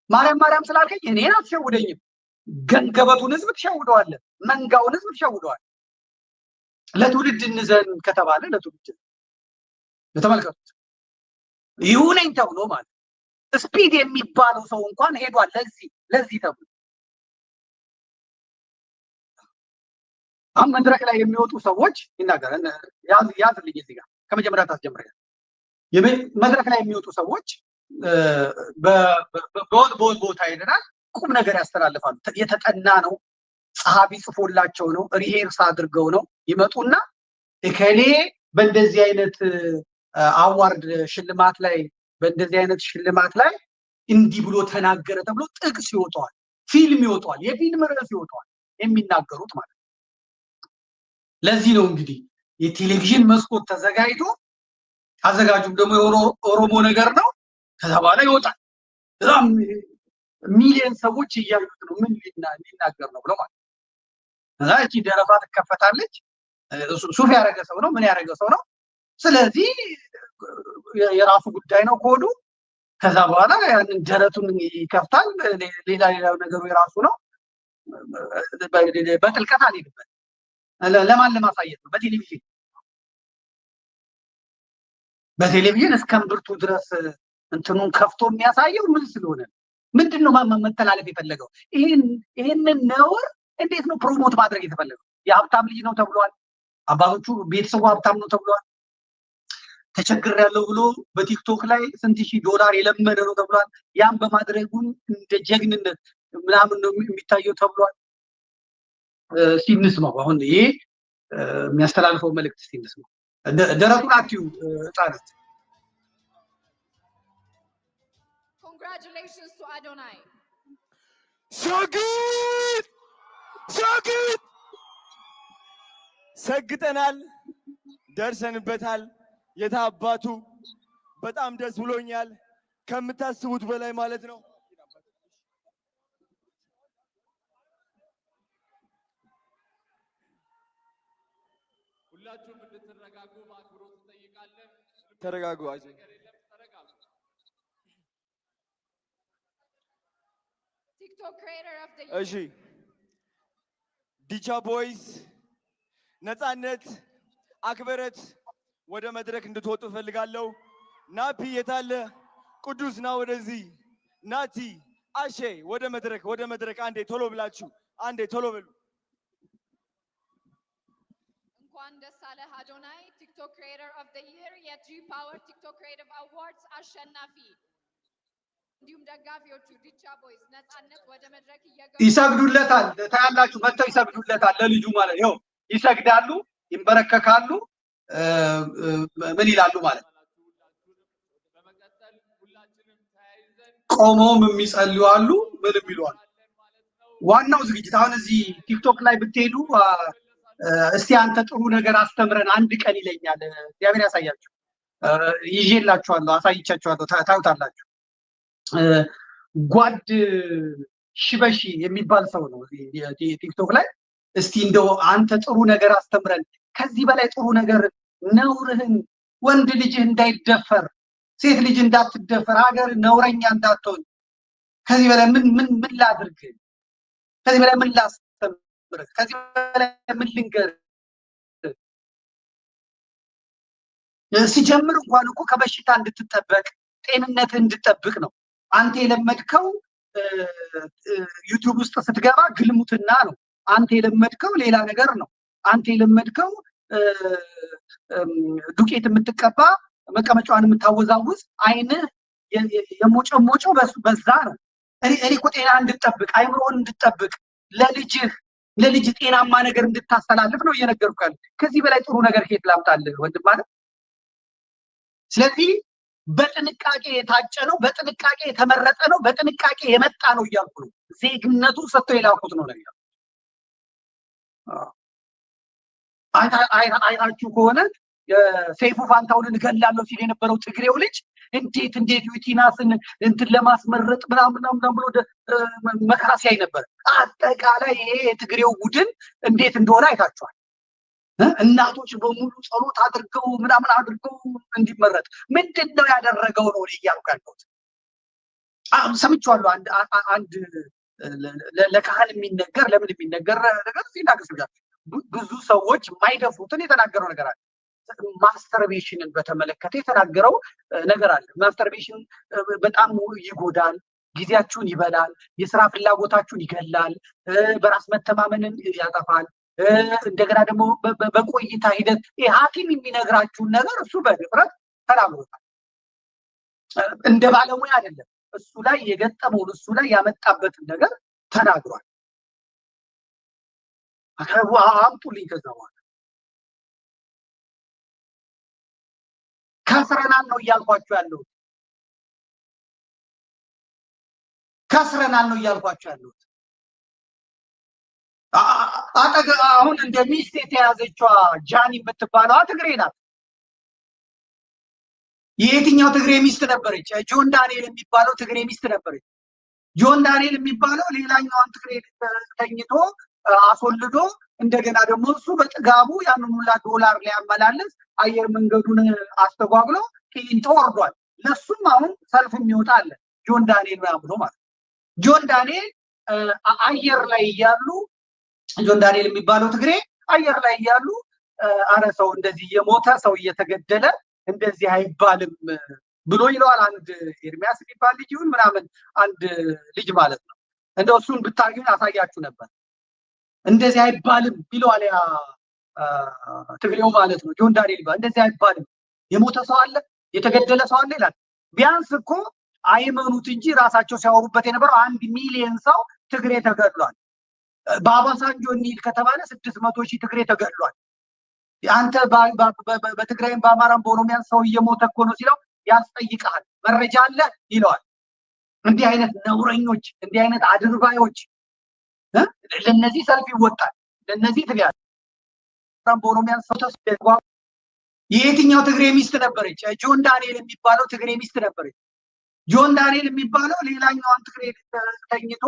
ማርያም ስላልከኝ እኔን አትሸውደኝም። ገንገበቱን ህዝብ ትሸውደዋለህ። መንጋውን ህዝብ ትሸውደዋለህ። ለትውልድ እንዘን ከተባለ ለትውልድ ለተመልከቱት ይሁነኝ ተብሎ ማለት ስፒድ የሚባለው ሰው እንኳን ሄዷል። ለዚህ ተብሎ አሁን መድረክ ላይ የሚወጡ ሰዎች ይናገራል። ያዝልኝ እዚህ ጋር ከመጀመሪያ ታስጀምረኛል። መድረክ ላይ የሚወጡ ሰዎች በወል ቦታ ሄደናል። ቁም ነገር ያስተላልፋሉ። የተጠና ነው። ጸሐፊ ጽፎላቸው ነው። ሪሄርስ አድርገው ነው ይመጡና እከሌ በእንደዚህ አይነት አዋርድ ሽልማት ላይ በእንደዚህ አይነት ሽልማት ላይ እንዲህ ብሎ ተናገረ ተብሎ ጥቅስ ይወጣዋል፣ ፊልም ይወጣዋል፣ የፊልም ርዕስ ይወጣዋል የሚናገሩት ማለት ነው። ለዚህ ነው እንግዲህ የቴሌቪዥን መስኮት ተዘጋጅቶ አዘጋጁም ደግሞ የኦሮሞ ነገር ነው። ከዛ በኋላ ይወጣል። በጣም ሚሊዮን ሰዎች እያዩት ነው። ምን ሊናገር ነው ብለው ማለት ነው። እዛ እቺ ደረቷ ትከፈታለች። ሱፍ ያደረገ ሰው ነው፣ ምን ያደረገ ሰው ነው። ስለዚህ የራሱ ጉዳይ ነው ኮዱ። ከዛ በኋላ ያንን ደረቱን ይከፍታል። ሌላ ነገሩ የራሱ ነው። በጥልቀት አልሄድበት። ለማን ለማሳየት ነው? በቴሌቪዥን እስከምብርቱ ድረስ እንትኑን ከፍቶ የሚያሳየው ምን ስለሆነ ምንድነው መተላለፍ የፈለገው? ይሄንን ነውር እንዴት ነው ፕሮሞት ማድረግ የተፈለገው? የሀብታም ልጅ ነው ተብሏል። አባቶቹ ቤተሰቡ ሀብታም ነው ተብሏል። ተቸግሬያለሁ ብሎ በቲክቶክ ላይ ስንት ሺህ ዶላር የለመደ ነው ተብሏል። ያን በማድረጉን እንደ ጀግንነት ምናምን ነው የሚታየው ተብሏል። ሲንስማው አሁን ይሄ የሚያስተላልፈው መልእክት ሲንስማው ደረቱን አትዩ ህጻናት። Congratulations to Adonai. ሸግጥ ሰግጠናል፣ ደርሰንበታል። የታባቱ በጣም ደስ ብሎኛል፣ ከምታስቡት በላይ ማለት ነው። ሁላችሁም እንድትረጋጉ በአክብሮት እንጠይቃለን። ተረጋጉ። TikTok creator of the እሺ ዲቻ ቦይስ ነፃነት አክበረት ወደ መድረክ እንድትወጡ ፈልጋለሁ። ናፒ የታለ? ቅዱስ ና ወደዚህ። ናቲ አሼ ወደ መድረክ አንዴ ቶሎ ብላችሁ አንዴ ቶሎ በሉ። እንኳን ደስ አለህ አዶናይ ቲክቶክ ክሬተር ኦፍ ዘ ይር የጂ ፓወር ቲክቶክ ክሬቲቭ አዋርድስ አሸናፊ። እንዲሁም ደጋፊዎቹ ዲቻ ቦይስ ነፃነት ወደ መድረክ እየገቡ ይሰግዱለታል። ታያላችሁ፣ መጥተው ይሰግዱለታል ለልጁ ማለት ነው። ይሰግዳሉ፣ ይንበረከካሉ፣ ምን ይላሉ ማለት ነው። ቆመውም የሚጸልዩ አሉ፣ ምንም ይሏል። ዋናው ዝግጅት አሁን እዚህ ቲክቶክ ላይ ብትሄዱ እስቲ አንተ ጥሩ ነገር አስተምረን አንድ ቀን ይለኛል። እግዚአብሔር ያሳያችሁ። ይዤላችኋለሁ፣ አሳይቻችኋለሁ፣ ታዩታላችሁ። ጓድ ሽበሺ የሚባል ሰው ነው ቲክቶክ ላይ። እስቲ እንደው አንተ ጥሩ ነገር አስተምረን፣ ከዚህ በላይ ጥሩ ነገር ነውርህን፣ ወንድ ልጅ እንዳይደፈር፣ ሴት ልጅ እንዳትደፈር፣ ሀገር ነውረኛ እንዳትሆን ከዚህ በላይ ምን ላድርግ? ከዚህ በላይ ምን ላስተምር? ከዚህ በላይ ምን ልንገር? ሲጀምር እንኳን እኮ ከበሽታ እንድትጠበቅ ጤንነት እንድትጠብቅ ነው። አንተ የለመድከው ዩቲዩብ ውስጥ ስትገባ ግልሙትና ነው። አንተ የለመድከው ሌላ ነገር ነው። አንተ የለመድከው ዱቄት የምትቀባ መቀመጫዋን የምታወዛውዝ አይንህ የሞጨሞጨው በዛ ነው። እኔ እኮ ጤና እንድትጠብቅ አይምሮን እንድትጠብቅ ለልጅ ጤናማ ነገር እንድታስተላልፍ ነው እየነገርኩህ ያለው። ከዚህ በላይ ጥሩ ነገር ከየት ላምጣልህ ወንድም ማለት። ስለዚህ በጥንቃቄ የታጨ ነው፣ በጥንቃቄ የተመረጠ ነው፣ በጥንቃቄ የመጣ ነው እያልኩ ነው። ዜግነቱ ሰጥተው የላኩት ነው ነገር። አይታችሁ ከሆነ ሰይፉ ፋንታሁንን እገላለሁ ሲል የነበረው ትግሬው ልጅ እንዴት ዩቲናስን እንትን ለማስመረጥ ምናምን ብሎ መከራ ሲያይ ነበር። አጠቃላይ ይሄ የትግሬው ቡድን እንዴት እንደሆነ አይታችኋል። እናቶች በሙሉ ጸሎት አድርገው ምናምን አድርገው እንዲመረጥ ምንድን ነው ያደረገው ነው እያልኩ ያለሁት። ሰምቼዋለሁ። አንድ ለካህን የሚነገር ለምን የሚነገር ነገር ሲናገር ብዙ ሰዎች የማይደፍሩትን የተናገረው ነገር አለ። ማስተርቤሽንን በተመለከተ የተናገረው ነገር አለ። ማስተርቤሽን በጣም ይጎዳል፣ ጊዜያችሁን ይበላል፣ የስራ ፍላጎታችሁን ይገላል፣ በራስ መተማመንን ያጠፋል። እንደገና ደግሞ በቆይታ ሂደት ሐኪም የሚነግራችሁን ነገር እሱ በድፍረት ተናግሮታል። እንደ ባለሙያ አይደለም፣ እሱ ላይ የገጠመውን እሱ ላይ ያመጣበትን ነገር ተናግሯል። አምጡልኝ ከዛ በኋላ ከስረናል ነው እያልኳቸው ያለሁት። ከስረናል ነው እያልኳቸው ያለሁት። አሁን እንደ ሚስት የተያዘችዋ ጃኒ የምትባለዋ ትግሬ ናት። የየትኛው ትግሬ ሚስት ነበረች? ጆን ዳንኤል የሚባለው ትግሬ ሚስት ነበረች። ጆን ዳንኤል የሚባለው ሌላኛዋን ትግሬ ተኝቶ አስወልዶ እንደገና ደግሞ እሱ በጥጋቡ ያንን ሁላ ዶላር ሊያመላልስ አየር መንገዱን አስተጓጉሎ ቂሊንጦ ወርዷል። ለሱም አሁን ሰልፍ የሚወጣ አለ ጆን ዳንኤል ብሎ ማለት ነው። ጆን ዳንኤል አየር ላይ እያሉ ጆን ዳንኤል የሚባለው ትግሬ አየር ላይ እያሉ አረ ሰው እንደዚህ የሞተ ሰው እየተገደለ እንደዚህ አይባልም ብሎ ይለዋል። አንድ ኤርሚያስ የሚባል ልጅ ይሁን ምናምን አንድ ልጅ ማለት ነው። እንደው እሱን ብታዩኝ አሳያችሁ ነበር። እንደዚህ አይባልም ይለዋል ያ ትግሬው ማለት ነው። ጆን ዳንኤል እንደዚህ አይባልም፣ የሞተ ሰው አለ፣ የተገደለ ሰው አለ ይላል። ቢያንስ እኮ አይመኑት እንጂ ራሳቸው ሲያወሩበት የነበረው 1 ሚሊዮን ሰው ትግሬ ተገድሏል። በአባሳንጆ እንሂድ ከተባለ 600,000 ትግሬ ተገድሏል። አንተ በትግራይም በአማራም በኦሮሚያን ሰው እየሞተ እኮ ነው ሲለው ያስጠይቃል። መረጃ አለ ይለዋል። እንዲህ አይነት ነውረኞች፣ እንዲህ አይነት አድርባዮች ለነዚህ ሰልፍ ይወጣል። ለነዚህ ትግሬ በኦሮሚያን ሰው ተስጓ የየትኛው ትግሬ ሚስት ነበረች? ጆን ዳንኤል የሚባለው ትግሬ ሚስት ነበረች። ጆን ዳንኤል የሚባለው ሌላኛዋን ትግሬ ተኝቶ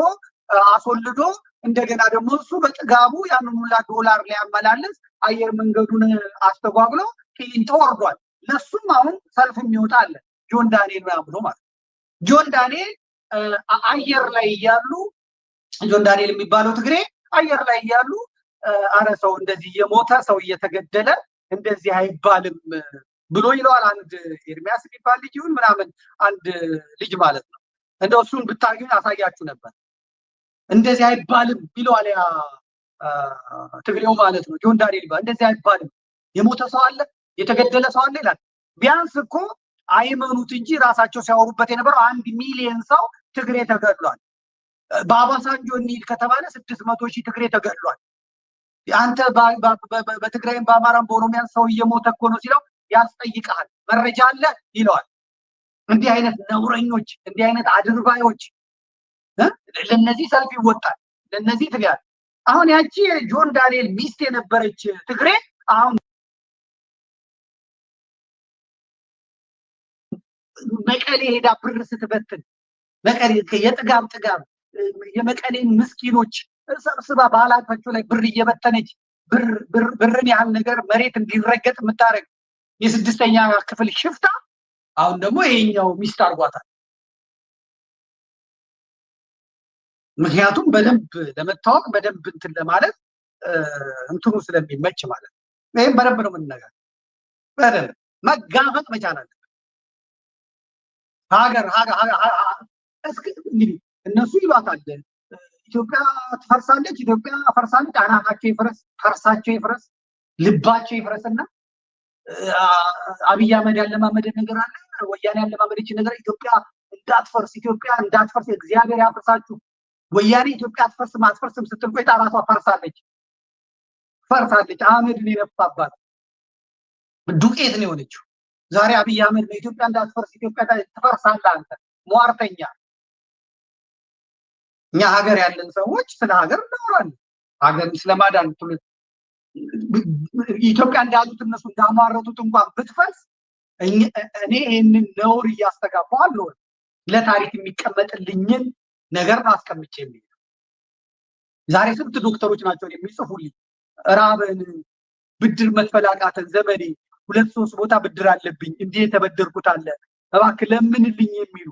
አስወልዶ እንደገና ደግሞ እሱ በጥጋቡ ያንን ሁላ ዶላር ሊያመላልስ አየር መንገዱን አስተጓጉሎ ቂሊንጦ ወርዷል። ለሱም አሁን ሰልፍ የሚወጣ አለ ጆን ዳንኤል ብሎ ማለት ነው። ጆን ዳንኤል አየር ላይ እያሉ ጆን ዳንኤል የሚባለው ትግሬ አየር ላይ እያሉ አረ ሰው እንደዚህ የሞተ ሰው እየተገደለ እንደዚህ አይባልም ብሎ ይለዋል። አንድ ኤርሚያስ የሚባል ልጅ ይሁን ምናምን አንድ ልጅ ማለት ነው። እንደው እሱን ብታዩኝ አሳያችሁ ነበር። እንደዚህ አይባልም ይለዋል ያ ትግሬው ማለት ነው። ጆን ዳንኤል እንደዚህ አይባልም፣ የሞተ ሰው አለ፣ የተገደለ ሰው አለ ይላል። ቢያንስ እኮ አይመኑት እንጂ ራሳቸው ሲያወሩበት የነበረው 1 ሚሊዮን ሰው ትግሬ ተገድሏል። በአባሳንጆ እንሂድ ከተባለ 600,000 ትግሬ ተገድሏል። አንተ በትግራይም በአማራም በኦሮሚያን ሰው እየሞተ እኮ ነው ሲለው ያስጠይቃል። መረጃ አለ ይለዋል። እንዲህ አይነት ነውረኞች፣ እንዲህ አይነት አድርባዮች ለነዚህ ሰልፍ ይወጣል። ለነዚህ ትግሬ አሁን ያቺ ጆን ዳንኤል ሚስት የነበረች ትግሬ አሁን መቀሌ ሄዳ ብር ስትበትን መቀሌ የጥጋብ የመቀሌን ምስኪኖች ሰብስባ ባላታቸው ላይ ብር እየበተነች ብርን ያህል ነገር መሬት እንዲረገጥ የምታደርግ የስድስተኛ ክፍል ሽፍታ አሁን ደግሞ ይሄኛው ሚስት አርጓታል። ምክንያቱም በደንብ ለመታወቅ በደንብ እንትን ለማለት እንትኑ ስለሚመች ማለት ነው። ይሄን በደንብ ነው የምንነጋገር። በደንብ መጋፈጥ መቻል አለበት። ሀገር እንግዲህ እነሱ ይሏታል ኢትዮጵያ ትፈርሳለች፣ ኢትዮጵያ ፈርሳለች። አናታቸው ይፍረስ፣ ፈርሳቸው ይፍረስ፣ ልባቸው ይፍረስና አብይ አህመድ ያለማመደን ነገር አለ። ወያኔ ያለማመደችን ነገር ኢትዮጵያ እንዳትፈርስ እግዚአብሔር ያፍርሳችሁ። ወያኔ ኢትዮጵያ አትፈርስም ስትል ቆይታ ራሷ ፈርሳለች። አህመድን የነፋባት ዱቄት ነው የሆነችው። ዛሬ አብይ አህመድ ነው ኢትዮጵያ እንዳትፈርስ፣ ኢትዮጵያ ትፈርሳለህ አንተ ሟርተኛ። እኛ ሀገር ያለን ሰዎች ስለ ሀገር እናወራለን። ሀገር ስለማዳን ኢትዮጵያ እንዳሉት እነሱ እንዳማረቱት እንኳን ብትፈርስ እኔ ይህንን ነውር እያስተጋባሁ አልኖርም። ለታሪክ የሚቀመጥልኝን ነገር አስቀምጬ የሚል ዛሬ ስንት ዶክተሮች ናቸው የሚጽፉልኝ ራበን፣ ብድር መክፈል አቃተን፣ ዘመዴ 2-3 ቦታ ብድር አለብኝ፣ እንዲህ የተበደርኩት አለ እባክህ ለምንልኝ የሚሉ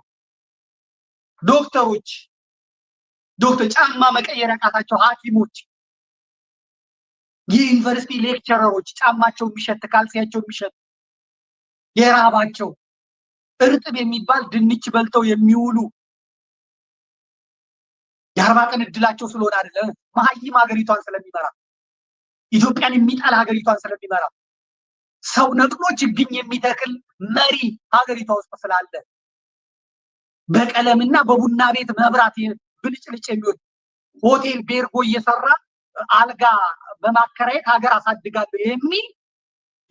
ዶክተሮች ጫማ መቀየር ያቃታቸው ሐኪሞች፣ የዩኒቨርሲቲ ሌክቸረሮች ጫማቸው የሚሸት ካልሲያቸው የሚሸት የራባቸው እርጥብ የሚባል ድንች በልተው የሚውሉ የ40 ቀን እድላቸው ስለሆነ አይደለም፣ መሀይም ሀገሪቷን ስለሚመራ ኢትዮጵያን የሚጠላ ሀገሪቷን ስለሚመራ ሰው ነቅሎ ችግኝ የሚተክል መሪ ሀገሪቷ ውስጥ ስላለ በቀለምና በቡና ቤት መብራት ብልጭልጭ የሚሆን ሆቴል ቤርጎ እየሰራ አልጋ በማከራየት ሀገር አሳድጋለሁ የሚል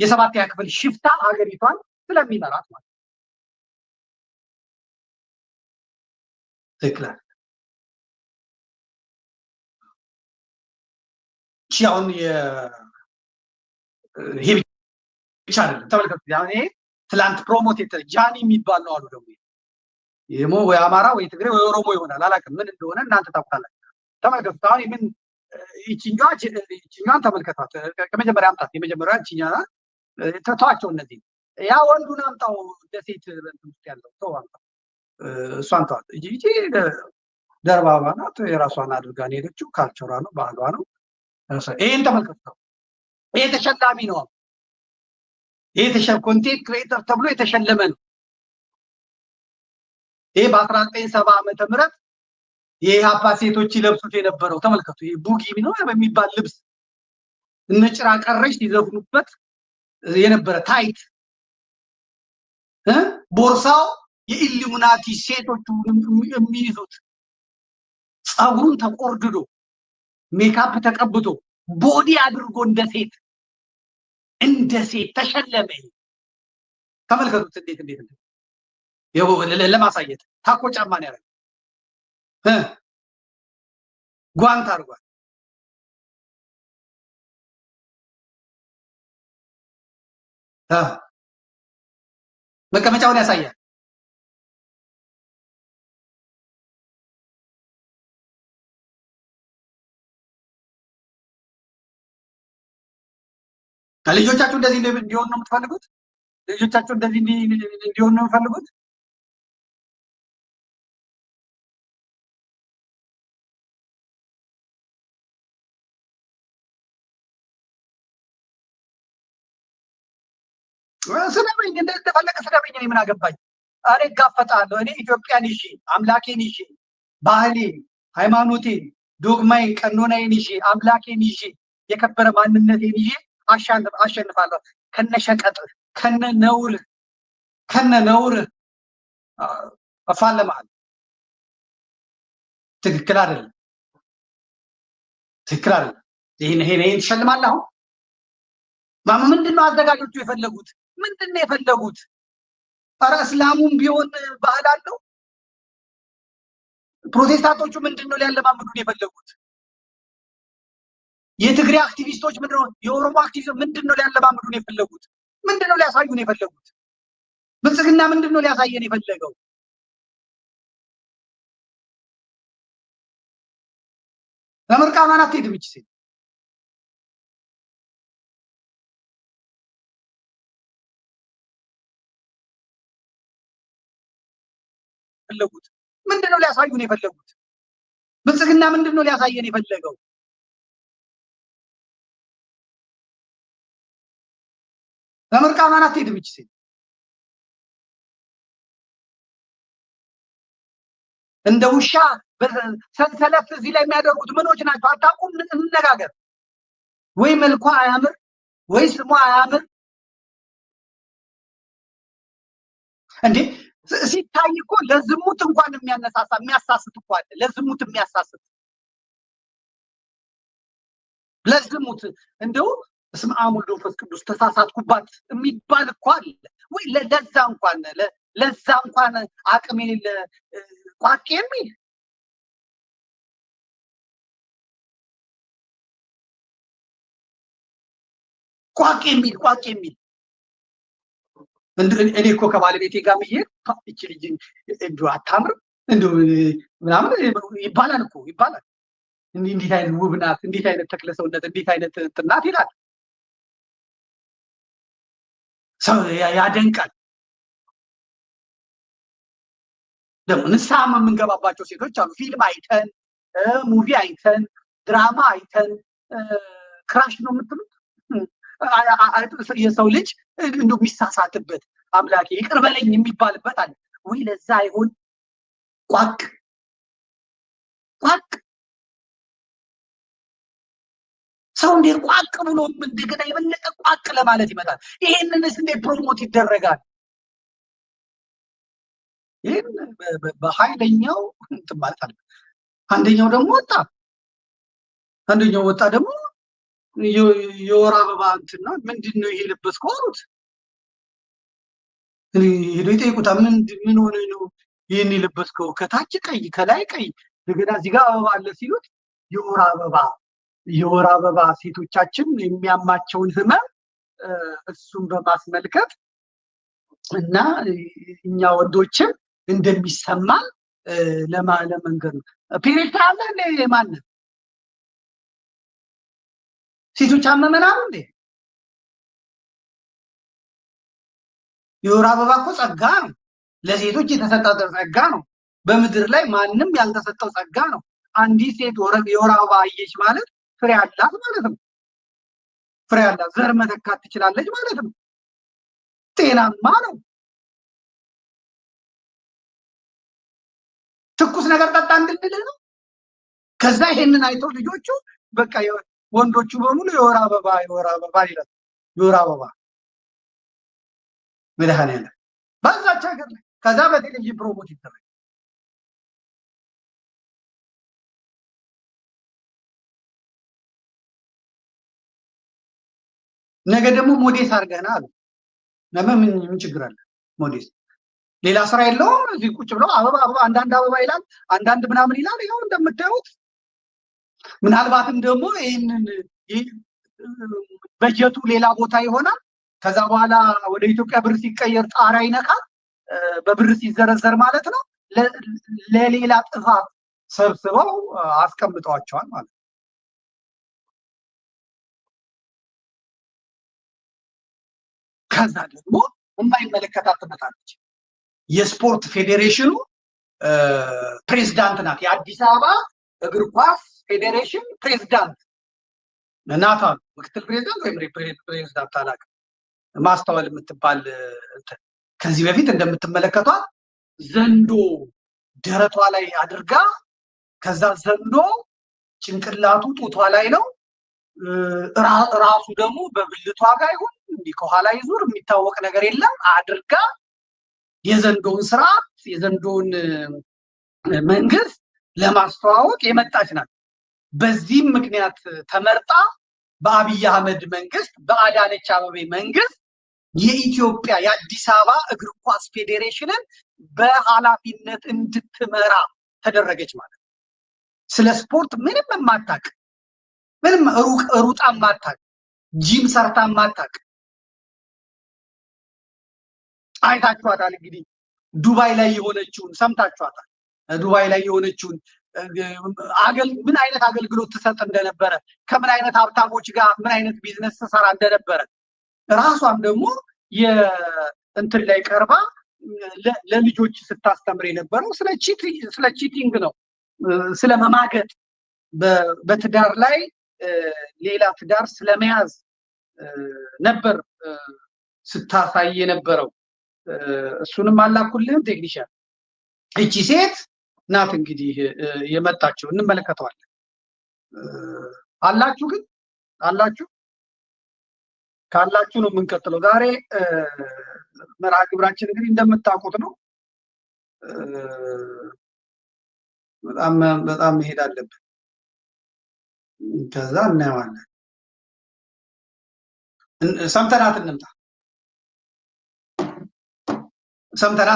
የ7ኛ ክፍል ሽፍታ ሀገሪቷን ስለሚመራት ማለት ትክክል። አሁን ይሄ ብቻ አይደለም። ተመልከቱ። ያኔ ትላንት ፕሮሞት ጃኒ የሚባል ነው አሉ። ደግሞ ወይ አማራ ወይ ትግሬ ወይ ኦሮሞ ይሆናል፣ አላውቅም ምን እንደሆነ እናንተ ታውቃላችሁ። ተመልከቱ። አሁን ምን ይችኛዋን ተመልከቷት። ከመጀመሪያ አምጣት። የመጀመሪያ ይችኛዋ ተቷቸው። እነዚህ ያ ወንዱን አምጣው፣ ደሴት ውስጥ ያለው ተው አምጣው። እሷን ተዋት። እጂ ደርባባ ናት፣ የራሷን አድርጋ ነው የሄደችው። ካልቸሯ ነው፣ ባህሏ ነው። ይሄን ተመልከቱ። ይሄ ተሸላሚ ነው። ይሄ ኮንቴንት ክሬተር ተብሎ የተሸለመ ነው። ይሄ በ1970 ዓመተ ምህረት የኢሃፓ ሴቶች ይለብሱት የነበረው ተመልከቱ። ይሄ ቡጊ ነው በሚባል ልብስ እነ ጭራ ቀረሽ ሲዘፍኑበት የነበረ ታይት ቦርሳው የኢሉሚናቲ ሴቶቹ የሚይዙት ጸጉሩን ተቆርድዶ ሜካፕ ተቀብቶ ቦዲ አድርጎ እንደ ሴት ተሸለመ። ተመልከቱት እንዴት ለማሳየት ታኮ ጫማን ያደረገ ጓንት አድርጓል። መቀመጫውን ያሳያል። ልጆቻችሁ እንደዚህ እንዲሆን ነው የምትፈልጉት? ልጆቻችሁ እንደዚህ እንዲሆን ነው የምትፈልጉት? ስለምን እንደፈለቀ ስለምን እኔ ምን አገባኝ? እኔ እጋፈጣለሁ። እኔ ኢትዮጵያን ይዤ አምላኬን ይዤ ባህሌን፣ ሃይማኖቴን፣ ዶግማዬን፣ ቀኖናዬን ይዤ አምላኬን ይዤ የከበረ ማንነቴን ይዤ አሸንፋለሁ። ከነሸቀጥህ ከነነውርህ እፋለምሃለሁ። ትክክል አይደለም። ይሄን ትሸልማለህ። አሁን ምንድነው አዘጋጆቹ የፈለጉት? ምንድነው የፈለጉት? ኧረ እስላሙም ቢሆን ባህል አለው። ፕሮቴስታንቶቹ ምንድነው ሊያለማምዱን የፈለጉት? የትግሬ አክቲቪስቶች ምንድነው? የኦሮሞ አክቲቪስቶች ምንድነው ሊያለማምዱን የፈለጉት? ምንድነው ሊያሳዩን የፈለጉት? ብልጽግና ምንድነው ሊያሳየን የፈለገው? ለምርቃኗን አትሄድም እቺ ሴት። ፈለጉት ምንድነው ሊያሳዩን የፈለጉት? ብልጽግና ምንድነው ሊያሳየን የፈለገው? ለምርቃኗን አትሄድም እቺ ሴት። እንደ ውሻ ሰንሰለት እዚህ ላይ የሚያደርጉት ምኖች ናቸው? አታውቁም? እንነጋገር። ወይ መልኳ አያምር ወይ ስሟ አያምር እንዴ! ሲታይ እኮ ለዝሙት እንኳን የሚያነሳሳ የሚያሳስት እኮ አለ። ለዝሙት የሚያሳስት ለዝሙት እንደው እስመ አብ ወወልድ ወመንፈስ ቅዱስ ተሳሳትኩባት የሚባል እኮ አለ ወይ? ለዛ እንኳን አቅም የሌለ ቋቅ የሚል ቋቅ የሚል እኔ እኮ ከባለቤቴ ጋር መሄድ እቺ ልጅ እንዱ አታምርም እንዱ ምናምን ይባላል እኮ ይባላል። እንዴት አይነት ውብ ናት፣ እንዴት አይነት ተክለ ሰውነት፣ እንዴት አይነት ጥናት ይላል ሰው ያደንቃል። ደግሞ ንስሐም የምንገባባቸው ሴቶች አሉ። ፊልም አይተን ሙቪ አይተን ድራማ አይተን ክራሽ ነው የምትሉት የሰው ልጅ እንዶ የሚሳሳትበት አምላኬ ይቅር በለኝ የሚባልበት አለ ወይ? ለዛ አይሆን ቋቅ ሰው እንዴት ቋቅ ብሎ እንደገና የበለጠ ቋቅ ለማለት ይመጣል? ይሄንንስ እንዴት ፕሮሞት ይደረጋል? ይሄን በኃይለኛው እንትን ማለት አለ። አንደኛው ወጣ ደግሞ የወር አበባ እንትና ምንድነው ይሄ ለበስከው አሉት። ሄዶ ይጠይቁታል። ምን ሆነ ነው ይሄን የለበስከው? ከታች ቀይ ከላይ ቀይ እንደገና እዚህ ጋር አበባ አለ ሲሉት የወር አበባ ሴቶቻችን የሚያማቸውን ህመም እሱን በማስመልከት እና እኛ ወንዶችም እንደሚሰማን ለመንገር ነው። ፔሬድ አለ እንዴ? ማን ሴቶች አመመናል እንዴ? የወር አበባ እኮ ጸጋ ነው። ለሴቶች የተሰጠ ጸጋ ነው። በምድር ላይ ማንም ያልተሰጠው ጸጋ ነው። አንዲት ሴት የወር አበባ አየች ማለት ፍሬ አላት ማለት ነው። ፍሬ አላት፣ ዘር መተካት ትችላለች ማለት ነው። ጤናማ ነው። ትኩስ ነገር ጠጣ እንድንል ነው። ከዛ ይሄንን አይተው ልጆቹ በቃ ወንዶቹ በሙሉ የወር አበባ ይላል። የወር አበባ መድኃኒዓለም በዛች ሀገር ላይ ከዛ በቴሌቪዥን ፕሮሞት ይደረግ። ነገ ደግሞ ሞዴስ አድርገና አሉ። ምን ችግር አለ? ሞዴስ ሌላ ስራ የለውም። እዚህ ቁጭ ብለው አበባ አንዳንድ አበባ ይላል፣ አንዳንድ ምናምን ይላል። ይኸው እንደምታዩት ምናልባትም ደግሞ ይህንን በጀቱ ሌላ ቦታ ይሆናል። ከዛ በኋላ ወደ ኢትዮጵያ ብር ሲቀየር ጣሪያ ይነካል። በብር ሲዘረዘር ማለት ነው። ለሌላ ጥፋት ሰብስበው አስቀምጠዋቸዋል ማለት ነው። ከዛ ደግሞ የማይመለከታት ትመጣለች። የስፖርት ፌዴሬሽኑ ፕሬዝዳንት ናት። የአዲስ አበባ እግር ኳስ ፌዴሬሽን ፕሬዝዳንት ናት አሉ። ምክትል ፕሬዝዳንት ወይም ፕሬዝዳንት አላውቅም። ማስተዋል የምትባል ከዚህ በፊት እንደምትመለከቷት ዘንዶ ደረቷ ላይ አድርጋ ከዛ ዘንዶ ጭንቅላቱ ጡቷ ላይ ነው። ራሱ ደግሞ በብልቷ ጋር ይሁን እንዲህ ከኋላ ይዙር የሚታወቅ ነገር የለም አድርጋ የዘንዶውን ስርዓት የዘንዶውን መንግስት ለማስተዋወቅ የመጣች ናት። በዚህም ምክንያት ተመርጣ በአብይ አህመድ መንግስት በአዳነች አቤቤ መንግስት የኢትዮጵያ የአዲስ አበባ እግር ኳስ ፌዴሬሽንን በኃላፊነት እንድትመራ ተደረገች ማለት ነው። ስለ ስፖርት ምንም የማታውቅ ምንም ሩጣ የማታውቅ ጂም ሰርታ የማታውቅ አይታችኋታል። እንግዲህ ዱባይ ላይ የሆነችውን ሰምታችኋታል። ዱባይ ላይ የሆነችውን ምን አይነት አገልግሎት ትሰጥ እንደነበረ ከምን አይነት ሀብታሞች ጋር ምን አይነት ቢዝነስ ትሰራ እንደነበረ ራሷም ደግሞ የእንትን ላይ ቀርባ ለልጆች ስታስተምር የነበረው ስለ ቺቲንግ ነው፣ ስለ መማገጥ በትዳር ላይ ሌላ ትዳር ስለመያዝ ነበር ስታሳይ የነበረው። እሱንም አላኩልህም ቴክኒሻን። እቺ ሴት ናት እንግዲህ የመጣችው፣ እንመለከተዋለን። አላችሁ ግን አላችሁ ካላችሁ ነው የምንቀጥለው። ዛሬ መርሃ ግብራችን እንግዲህ እንደምታውቁት ነው። በጣም መሄድ አለብን። ከዛ እናየዋለን። ሰምተናት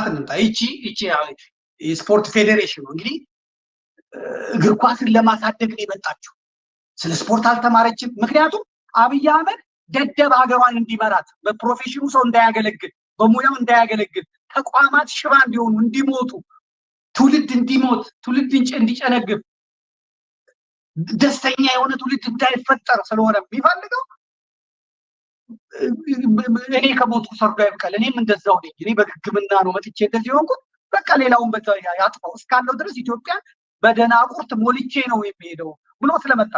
እንምጣ። ይቺ የስፖርት ፌዴሬሽን ነው እንግዲህ እግር ኳስን ለማሳደግ ነው የመጣችው። ስለ ስፖርት አልተማረችም። ምክንያቱም አብይ አህመድ ደደብ ሀገሯን እንዲመራት በፕሮፌሽኑ ሰው እንዳያገለግል በሙያው እንዳያገለግል ተቋማት ሽባ እንዲሆኑ እንዲሞቱ ትውልድ እንዲሞት ትውልድ እንዲጨነግፍ ደስተኛ የሆነ ትውልድ እንዳይፈጠር ስለሆነ የሚፈልገው እኔ ከሞትኩ ሰርዶ አይብቀል፣ እኔም እንደዛው ነኝ፣ እኔ በግግምና ነው መጥቼ እንደዚህ ሆንኩት፣ በቃ ሌላውን በዛ ያጥፋው እስካለው ድረስ ኢትዮጵያ በደናቁርት ሞልቼ ነው የሚሄደው ብሎ ስለመጣ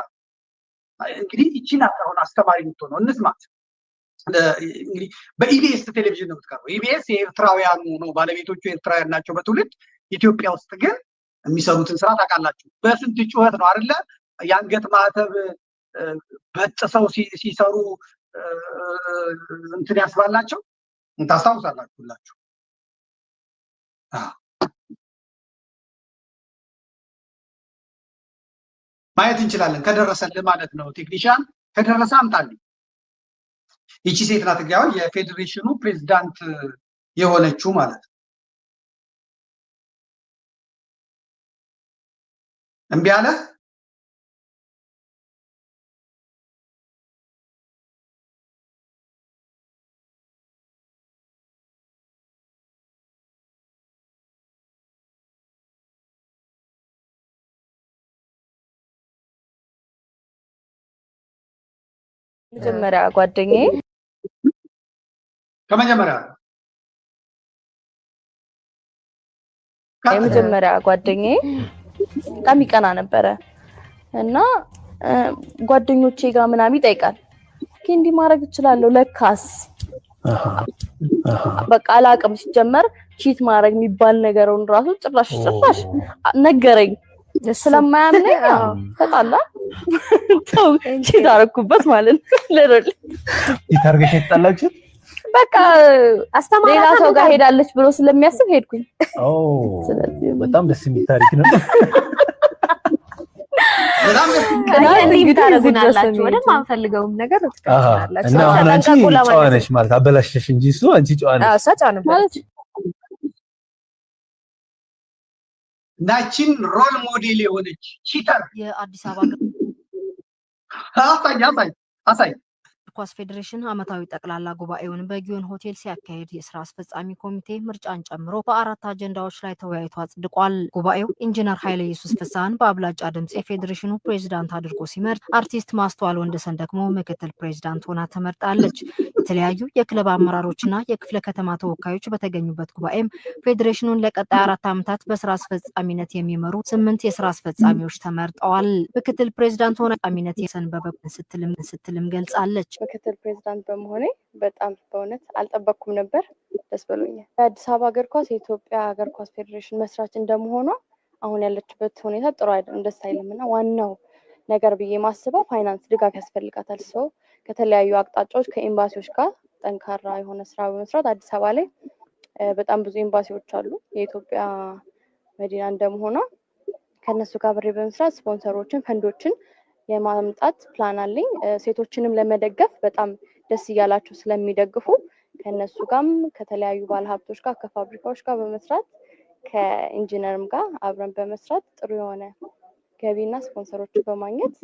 እንግዲህ ይቺን አሁን አስተማሪ የምትሆነው እንስማት። እንግዲህ በኢቢኤስ ቴሌቪዥን ነው የምትቀርበው። ኢቢኤስ የኤርትራውያኑ ነው፣ ባለቤቶቹ ኤርትራውያን ናቸው በትውልድ ኢትዮጵያ ውስጥ ግን የሚሰሩትን ስራ ታውቃላችሁ። በስንት ጩኸት ነው አይደለ? የአንገት ማህተብ በጥሰው ሲሰሩ እንትን ያስባላቸው ታስታውሳላችሁ ሁላችሁ። ማየት እንችላለን ከደረሰልህ ማለት ነው። ቴክኒሻን ከደረሰ አምጣልኝ። ይቺ ሴት ናት እንግዲህ የፌዴሬሽኑ ፕሬዝዳንት የሆነችው ማለት ነው። እምቢ አለ። መጀመሪያ ጓደኛዬ የመጀመሪያ ጓደኛዬ በጣም ይቀና ነበረ እና ጓደኞቼ ጋር ምናምን ይጠይቃል። እንዲህ ማድረግ እችላለሁ ለካስ በቃ አላቅም። ሲጀመር ቺት ማድረግ የሚባል ነገሩን ራሱ ጭራሽ ነገረኝ። ስለማያምነኝ ተጣላ ተው ቺት አደረኩበት ማለት ነው። ለሮል ይታርገሽ ተጣላችሁ በቃ አስተማሪ ሌላ ሰው ጋር ሄዳለች ብሎ ስለሚያስብ ሄድኩኝ። ስለዚህ በጣም ደስ የሚል ታሪክ ነው። በጣም እንዲህ ታረጉናላችሁ ወደ ማንፈልገውም ነገር ትቀጥላላችሁ። እና አሁን አንቺ ጨዋ ነሽ ማለት አበላሽሽ እንጂ እሱ አንቺ ጨዋ ነሽ። አዎ ሰጫ ነው ማለት ናችን ሮል ሞዴል የሆነች ቺተር የአዲስ አበባ አሳይ ኳስ ፌዴሬሽን ዓመታዊ ጠቅላላ ጉባኤውን በጊዮን ሆቴል ሲያካሄድ የስራ አስፈጻሚ ኮሚቴ ምርጫን ጨምሮ በአራት አጀንዳዎች ላይ ተወያይቶ አጽድቋል። ጉባኤው ኢንጂነር ኃይለ ኢየሱስ ፍሳህን በአብላጫ ድምጽ የፌዴሬሽኑ ፕሬዝዳንት አድርጎ ሲመርጥ፣ አርቲስት ማስተዋል ወንደሰን ደግሞ ምክትል ፕሬዝዳንት ሆና ተመርጣለች። የተለያዩ የክለብ አመራሮችና የክፍለ ከተማ ተወካዮች በተገኙበት ጉባኤም ፌዴሬሽኑን ለቀጣይ 4 ዓመታት በስራ አስፈጻሚነት የሚመሩ 8 የስራ አስፈጻሚዎች ተመርጠዋል። ምክትል ፕሬዝዳንት ሆና ቃሚነት የሰንበበ ስትልም ገልጻለች። ምክትል ፕሬዝዳንት በመሆኔ በጣም በእውነት አልጠበቅኩም ነበር። ደስ ብሎኛል። የአዲስ አበባ እግር ኳስ የኢትዮጵያ እግር ኳስ ፌዴሬሽን መስራች እንደመሆኗ አሁን ያለችበት ሁኔታ ጥሩ አይደለም፣ ደስ አይልምና ዋናው ነገር ብዬ ማስበው ፋይናንስ ድጋፍ ያስፈልጋታል። ሰው ከተለያዩ አቅጣጫዎች ከኤምባሲዎች ጋር ጠንካራ የሆነ ስራ በመስራት አዲስ አበባ ላይ በጣም ብዙ ኤምባሲዎች አሉ። የኢትዮጵያ መዲና እንደመሆኗ ከነሱ ጋር ብሬ በመስራት ስፖንሰሮችን ፈንዶችን የማምጣት ፕላን አለኝ። ሴቶችንም ለመደገፍ በጣም ደስ እያላቸው ስለሚደግፉ ከነሱ ጋርም ከተለያዩ ባለሀብቶች ጋር ከፋብሪካዎች ጋር በመስራት ከኢንጂነርም ጋር አብረን በመስራት ጥሩ የሆነ ገቢና ስፖንሰሮች በማግኘት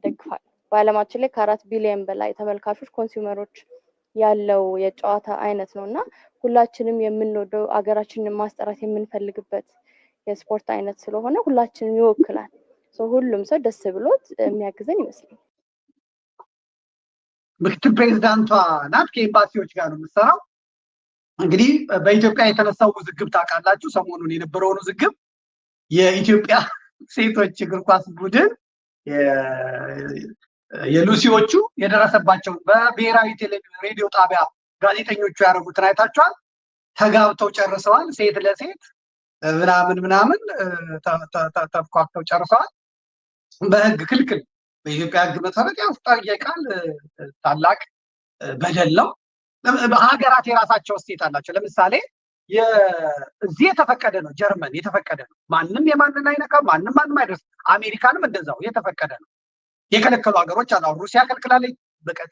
ደግፋለሁ። በዓለማችን ላይ ከ4 ቢሊዮን በላይ ተመልካቾች ኮንሱመሮች ያለው የጨዋታ አይነት ነውና ሁላችንም የምንወደው አገራችንን ማስጠራት የምንፈልግበት የስፖርት አይነት ስለሆነ ሁላችንም ይወክላል። ሁሉም ሰው ደስ ብሎት የሚያግዘን ይመስላል። ምክትል ፕሬዝዳንቷ ናት፣ ከኤምባሲዎች ጋር ነው የምትሰራው። እንግዲህ በኢትዮጵያ የተነሳው ውዝግብ ታውቃላችሁ። ሰሞኑን የነበረውን ውዝግብ የኢትዮጵያ ሴቶች እግር ኳስ ቡድን የሉሲዎቹ የደረሰባቸው በብሔራዊ ቴሌቪዥን ሬዲዮ ጣቢያ ጋዜጠኞቹ ያደረጉትን አይታችኋል። ተጋብተው ጨርሰዋል። ሴት ለሴት ምናምን ተኳክተው ጨርሰዋል። በህግ ክልክል፣ በኢትዮጵያ ህግ መሰረት ያስጠይቃል። ታላቅ በደል ነው። ሀገራት የራሳቸው እስቴት አላቸው። ለምሳሌ እዚህ የተፈቀደ ነው፣ ጀርመን የተፈቀደ ነው። ማንም የማንን አይነካም፣ ማንም አይደርስ። አሜሪካንም እንደዛው የተፈቀደ ነው። የከለከሉ ሀገሮች አሉ። ሩሲያ ከልክላለች፣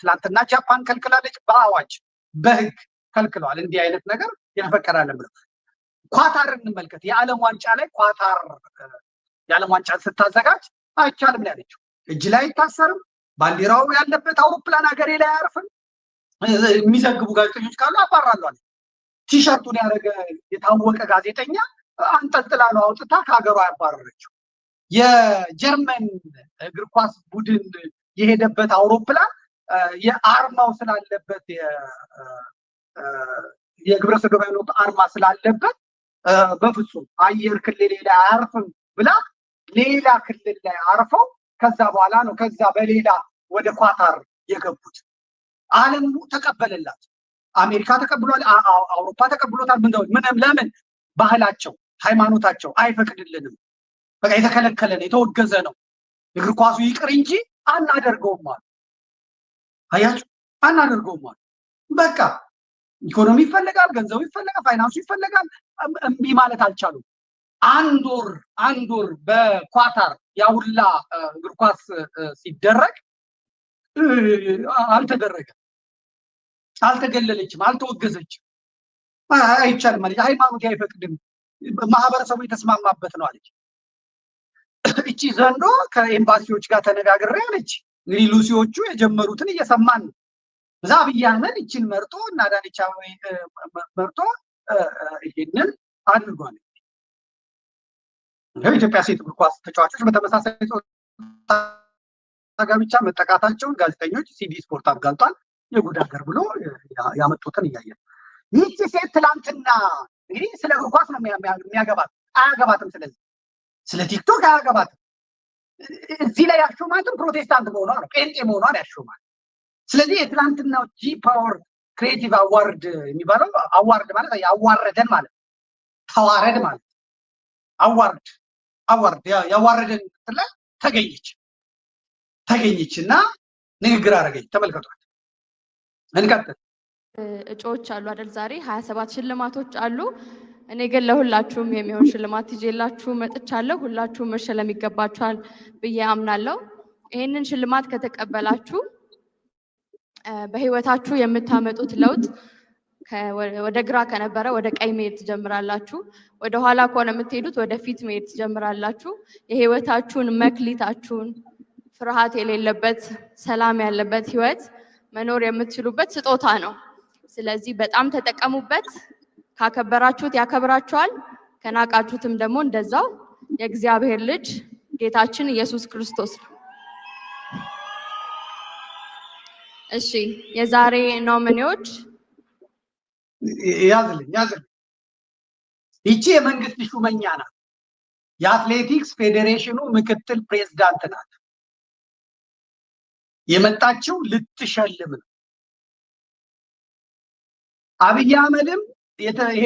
ትላንትና ጃፓን ከልክላለች። በአዋጅ በህግ ከልክለዋል። እንዲህ አይነት ነገር የተፈቀዳለን ብለው ኳታርን እንመልከት። የዓለም ዋንጫ ላይ ኳታር የዓለም ዋንጫን ስታዘጋጅ አይቻልም ነው ያለችው። እጅ ላይ አይታሰርም፣ ባንዲራው ያለበት አውሮፕላን ሀገሬ ላይ አያርፍም፣ የሚዘግቡ ጋዜጠኞች ካሉ አባራለሁ አለ። ቲሸርቱን ያደረገ የታወቀ ጋዜጠኛ አንጠልጥላ ነው አውጥታ ከሀገሯ ያባረረችው። የጀርመን እግር ኳስ ቡድን የሄደበት አውሮፕላን የአርማው ስላለበት የግብረ ሰዶማዊነት አርማ ስላለበት በፍጹም አየር ክልል ላይ አያርፍም ብላ ሌላ ክልል ላይ አርፈው ከዛ በኋላ ነው ከዛ በሌላ ወደ ኳታር የገቡት። ዓለም ተቀበለላት። አሜሪካ ተቀብሏል፣ አውሮፓ ተቀብሎታል። ምንም ለምን? ባህላቸው ሃይማኖታቸው አይፈቅድልንም። በቃ የተከለከለ ነው፣ የተወገዘ ነው። እግር ኳሱ ይቅር እንጂ አናደርገውም አሉ። አያችሁ፣ አናደርገውም አሉ። በቃ ኢኮኖሚ ይፈልጋል፣ ገንዘቡ ይፈልጋል፣ ፋይናንሱ ይፈልጋል። እምቢ ማለት አልቻሉም። አንድ ወር በኳታር ያውላ እግር ኳስ ሲደረግ አልተደረገም፣ አልተገለለችም፣ አልተወገዘችም። አይቻልም ማለት ሃይማኖት አይፈቅድም፣ ማህበረሰቡ የተስማማበት ነው አለች። እቺ ዘንዶ ከኤምባሲዎች ጋር ተነጋግሬ አለች። እንግዲህ ሉሲዎቹ የጀመሩትን እየሰማን ነው። እዛ አብይ አህመድ እቺን መርጦ እና ዳንቻ መርጦ ይሄንን አድርጓል። የኢትዮጵያ ሴት እግር ኳስ ተጫዋቾች በተመሳሳይ ጋብቻ መጠቃታቸውን ጋዜጠኞች ሲዲ ስፖርት አጋልጧል። የጉድ ሀገር ብሎ ያመጡትን እያየን ይህቺ ሴት ትላንትና እንግዲህ ስለ እግር ኳስ ነው የሚያገባት፣ አያገባትም። ስለዚህ ስለ ቲክቶክ አያገባትም። እዚህ ላይ ያሾማትም ፕሮቴስታንት መሆኗ ነው፣ ጴንጤ መሆኗን ያሾማል። ስለዚህ የትላንትናው ጂ ፓወር ክሬቲቭ አዋርድ የሚባለው አዋርድ ማለት ያዋረደን ማለት ተዋረድ ማለት አዋርድ ያዋረደን ላይ ተገኘች እና ንግግር አደረገች። ተመልከቷት። እንቀጥል። እጩዎች አሉ አይደል? ዛሬ 27 ሽልማቶች አሉ። እኔ ግን ለሁላችሁም የሚሆን ሽልማት ይዤላችሁ መጥቻለሁ። ሁላችሁም መሸለም ይገባችኋል ብዬ አምናለሁ። ይሄንን ሽልማት ከተቀበላችሁ በህይወታችሁ የምታመጡት ለውጥ ወደ ግራ ከነበረ ወደ ቀኝ መሄድ ትጀምራላችሁ። ወደ ኋላ ከሆነ የምትሄዱት ወደ ፊት መሄድ ትጀምራላችሁ። የህይወታችሁን መክሊታችሁን ፍርሃት የሌለበት ሰላም ያለበት ህይወት መኖር የምትችሉበት ስጦታ ነው። ስለዚህ በጣም ተጠቀሙበት። ካከበራችሁት ያከብራችኋል፣ ከናቃችሁትም ደግሞ እንደዛው። የእግዚአብሔር ልጅ ጌታችን ኢየሱስ ክርስቶስ ነው። እሺ፣ የዛሬ ኖሚኒዎች ያዝልኝ። ይቺ የመንግስት ሹመኛ ናት። የአትሌቲክስ ፌዴሬሽኑ ምክትል ፕሬዝዳንት ናት። የመጣችው ልትሸልም ነው። አብይ አህመድም ይሄ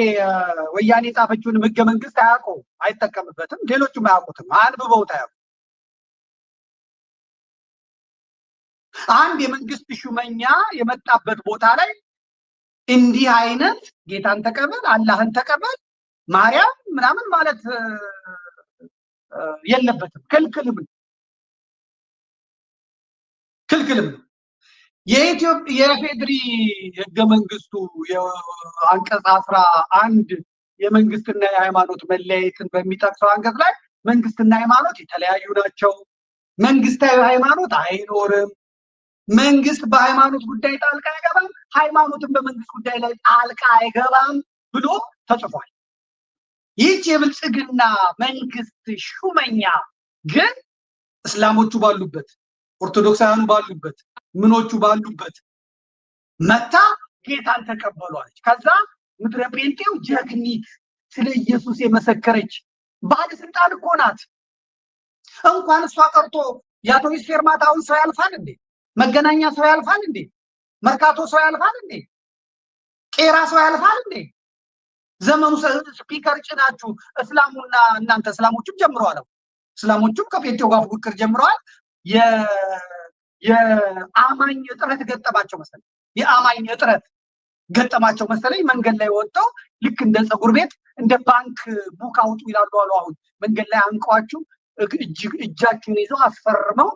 ወያኔ ጻፈችውን ህገ መንግስት አያውቀውም፣ አይጠቀምበትም። ሌሎቹም አያውቁትም፣ አንብበውት አያውቁም። አንድ የመንግስት ሹመኛ የመጣበት ቦታ ላይ እንዲህ አይነት ጌታን ተቀበል፣ አላህን ተቀበል፣ ማርያም ምናምን ማለት የለበትም። ክልክልም ነው። የፌድሪ ህገ መንግስቱ አንቀጽ 11 የመንግስትና የሃይማኖት መለያየትን በሚጠቅሰው አንቀጽ ላይ መንግስትና ሃይማኖት የተለያዩ ናቸው፣ መንግስታዊ ሃይማኖት አይኖርም፣ መንግስት በሃይማኖት ጉዳይ ጣልቃ አይገባም፣ ሃይማኖትን በመንግስት ጉዳይ ላይ ጣልቃ አይገባም ብሎ ተጽፏል። ይህች የብልጽግና መንግስት ሹመኛ ግን እስላሞቹ ባሉበት ኦርቶዶክሳውያኑ ባሉበት ምኖቹ ባሉበት መታ ጌታን ተቀበሏለች። ከዛ ምድረ ጴንጤው ጀግኒት ስለ ኢየሱስ የመሰከረች ባለስልጣን እኮ ናት። እንኳን እሷ ቀርቶ የአውቶቡስ ፌርማታውን ሰው ያልፋል እንዴ? መገናኛ ሰው ያልፋል እንዴ? መርካቶ ሰው ያልፋል እንዴ? ቄራ ሰው ያልፋል እንዴ? ዘመኑ ስፒከር ጭናችሁ እስላሙና እናንተ እስላሞቹም ጀምረዋል። እስላሞቹም ከጴንጤው ጋር ፉክክር ጀምረዋል። የአማኝ እጥረት ገጠማቸው መሰለኝ። የአማኝ እጥረት ገጠማቸው መሰለኝ። መንገድ ላይ ወጥተው ልክ እንደ ፀጉር ቤት እንደ ባንክ ቡክ አውጡ ይላሉ አሉ። አሁን መንገድ ላይ አንቀዋችሁ እጃችሁን ይዘው አስፈርመው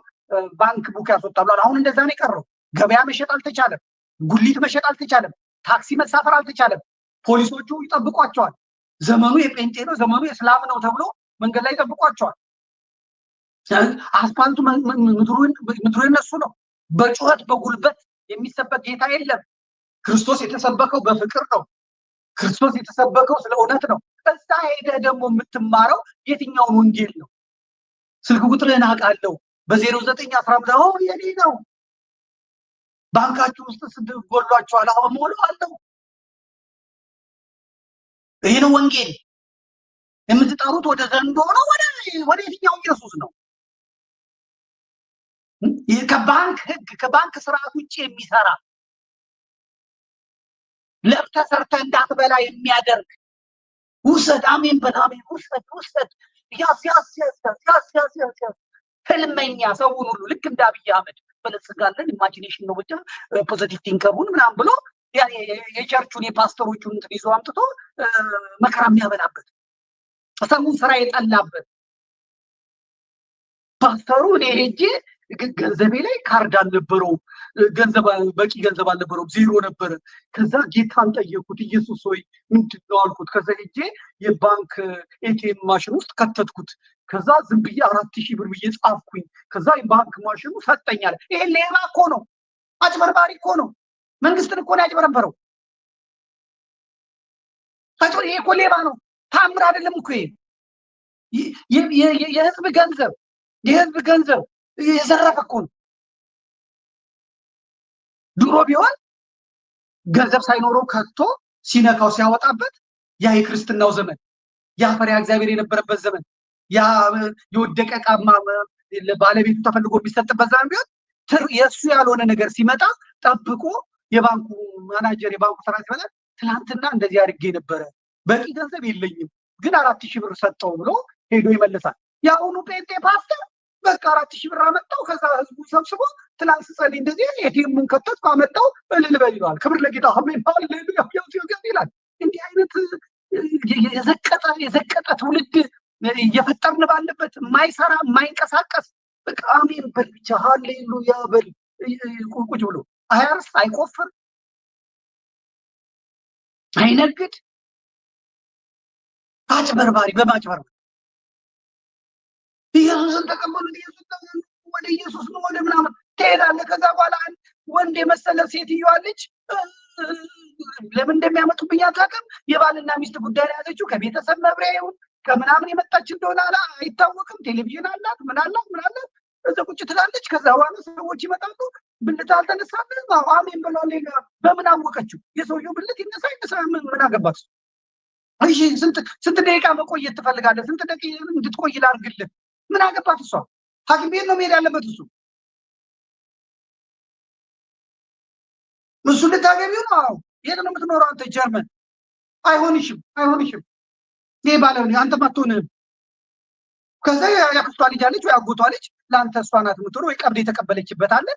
ባንክ ቡክ ያስወጣሉ። አሁን እንደዛ ነው የቀረው። ገበያ መሸጥ አልተቻለም። ጉሊት መሸጥ አልተቻለም። ታክሲ መሳፈር አልተቻለም። ፖሊሶቹ ይጠብቋቸዋል። ዘመኑ የጴንጤ ነው፣ ዘመኑ የእስላም ነው ተብሎ መንገድ ላይ ይጠብቋቸዋል። አስፓልቱ ምድሩ የነሱ ነው። በጩኸት በጉልበት የሚሰበክ ጌታ የለም። ክርስቶስ የተሰበከው በፍቅር ነው። ክርስቶስ የተሰበከው ስለ እውነት ነው። እዛ ሄደህ ደግሞ የምትማረው የትኛውን ወንጌል ነው? ስልክ ቁጥርህን አውቃለሁ በ0915 የኔ ነው። ባንካችሁ ውስጥ ጎሏችኋል። አሁን ሞሉ አለው። ይህ ነው ወንጌል። የምትጠሩት ወደ ዘንዶ ነው? ወደ የትኛው ኢየሱስ ነው? ከባንክ ህግ ከባንክ ስርዓት ውጭ የሚሰራ ለፍተህ ሰርተህ እንዳትበላ የሚያደርግ ውሰድ፣ አሜን በል አሜን፣ ውሰድ ያስ ህልመኛ ሰውን ሁሉ ልክ እንደ አብይ አህመድ በለጽጋለን ኢማጂኔሽን ነው ብቻ ፖዚቲቭ ቲንከሩን ምናምን ብሎ የቸርቹን የፓስተሮቹን ይዞ አምጥቶ መከራ የሚያበላበት ሰውን ስራ የጠላበት ፓስተሩ እኔ ሄጄ ገንዘቤ ላይ ካርድ አልነበረውም፣ በቂ ገንዘብ አልነበረውም፣ ዜሮ ነበረ። ከዛ ጌታን ጠየኩት፣ ኢየሱስ ሆይ ምንድነው አልኩት። ከዛ ሄጄ የባንክ ኤቲኤም ማሽን ውስጥ ከተትኩት። ከዛ ዝም ብዬ 4000 ብር ብዬ ጻፍኩኝ። ከዛ የባንክ ማሽኑ ሰጠኛል። ይሄ ሌባ እኮ ነው፣ አጭበርባሪ እኮ ነው። መንግስትን እኮ ነው ያጭበረበረው። ይሄ እኮ ሌባ ነው፣ ታምር አይደለም እኮ ይሄ የህዝብ ገንዘብ የዘረፈ እኮ ነው። ድሮ ቢሆን ገንዘብ ሳይኖረው ከቶ ሲነካው ሲያወጣበት ያ የክርስትናው ዘመን ያ ፈሪሃ እግዚአብሔር የነበረበት ዘመን ያ የወደቀ ቃማ ባለቤቱ ተፈልጎ የሚሰጥበት ዘመን ቢሆን የእሱ ያልሆነ ነገር ሲመጣ ጠብቆ የባንኩ ማናጀር የባንኩ ሰራ ሲመጣ ትናንትና እንደዚህ አድርጌ ነበረ፣ በቂ ገንዘብ የለኝም ግን 4000 ብር ሰጠው ብሎ ሄዶ ይመልሳል። የአሁኑ ጴንጤ ፓስተር በቃ 4000 ብር አመጣው። ከዛ ህዝቡ ሰብስቦ ትናንት ጸልይ እንደዚህ ኤቲኤሙን ከተትኩ አመጣው እልል በል ይለዋል። ክብር ለጌታ አሜን ሃሌሉያ ይላል። እንዲህ አይነት የዘቀጠ ትውልድ እየፈጠርን ባለበት የማይሰራ የማይንቀሳቀስ በቃ አሜን በል ብቻ ሃሌሉያ በል ቁጭ ብሎ አያርስ፣ አይቆፍር፣ አይነግድ፣ አጭበርባሪ በማጭበርበር ኢየሱስን ተቀበሉ፣ ወደ ኢየሱስ ነው ወደ ምናምን ትሄዳለህ። ከዛ በኋላ ወንድ የመሰለ ሴትዮ አለች። ለምን እንደሚያመጡብኝ አታውቅም። የባልና ሚስት ጉዳይ ላይ ያዘችው ከቤተሰብ መብሪያ ይሁን ከምናምን የመጣች እንደሆነ አይታወቅም። ቴሌቪዥን አላት ምን አላት እዛ ቁጭ ትላለች። ከዛ በኋላ ሰዎች ይመጣሉ። ብልት አልተነሳም አሜን ብሏል። በምን አወቀችው? የሰውየው ብልት ይነሳ ምን አገባት? እሺ ስንት ደቂቃ መቆየት ትፈልጋለህ? ስንት ደቂቃ እንድትቆይ ላድርግልህ? ምን አገባት እሷ? ሐኪም ቤት ነው መሄድ ያለበት እሱ ልታገቢው ነው። የት ነው የምትኖረው አንተ? ጀርመን። አይሆንሽም። ይሄ ባለው አንተ ማትሆንም። ከዛ ያክስቷ ልጅ አለች ወይ አጎቷ ልጅ ለአንተ እሷ ናት የምትሆነው ወይ ቀብድ የተቀበለችበት አለ።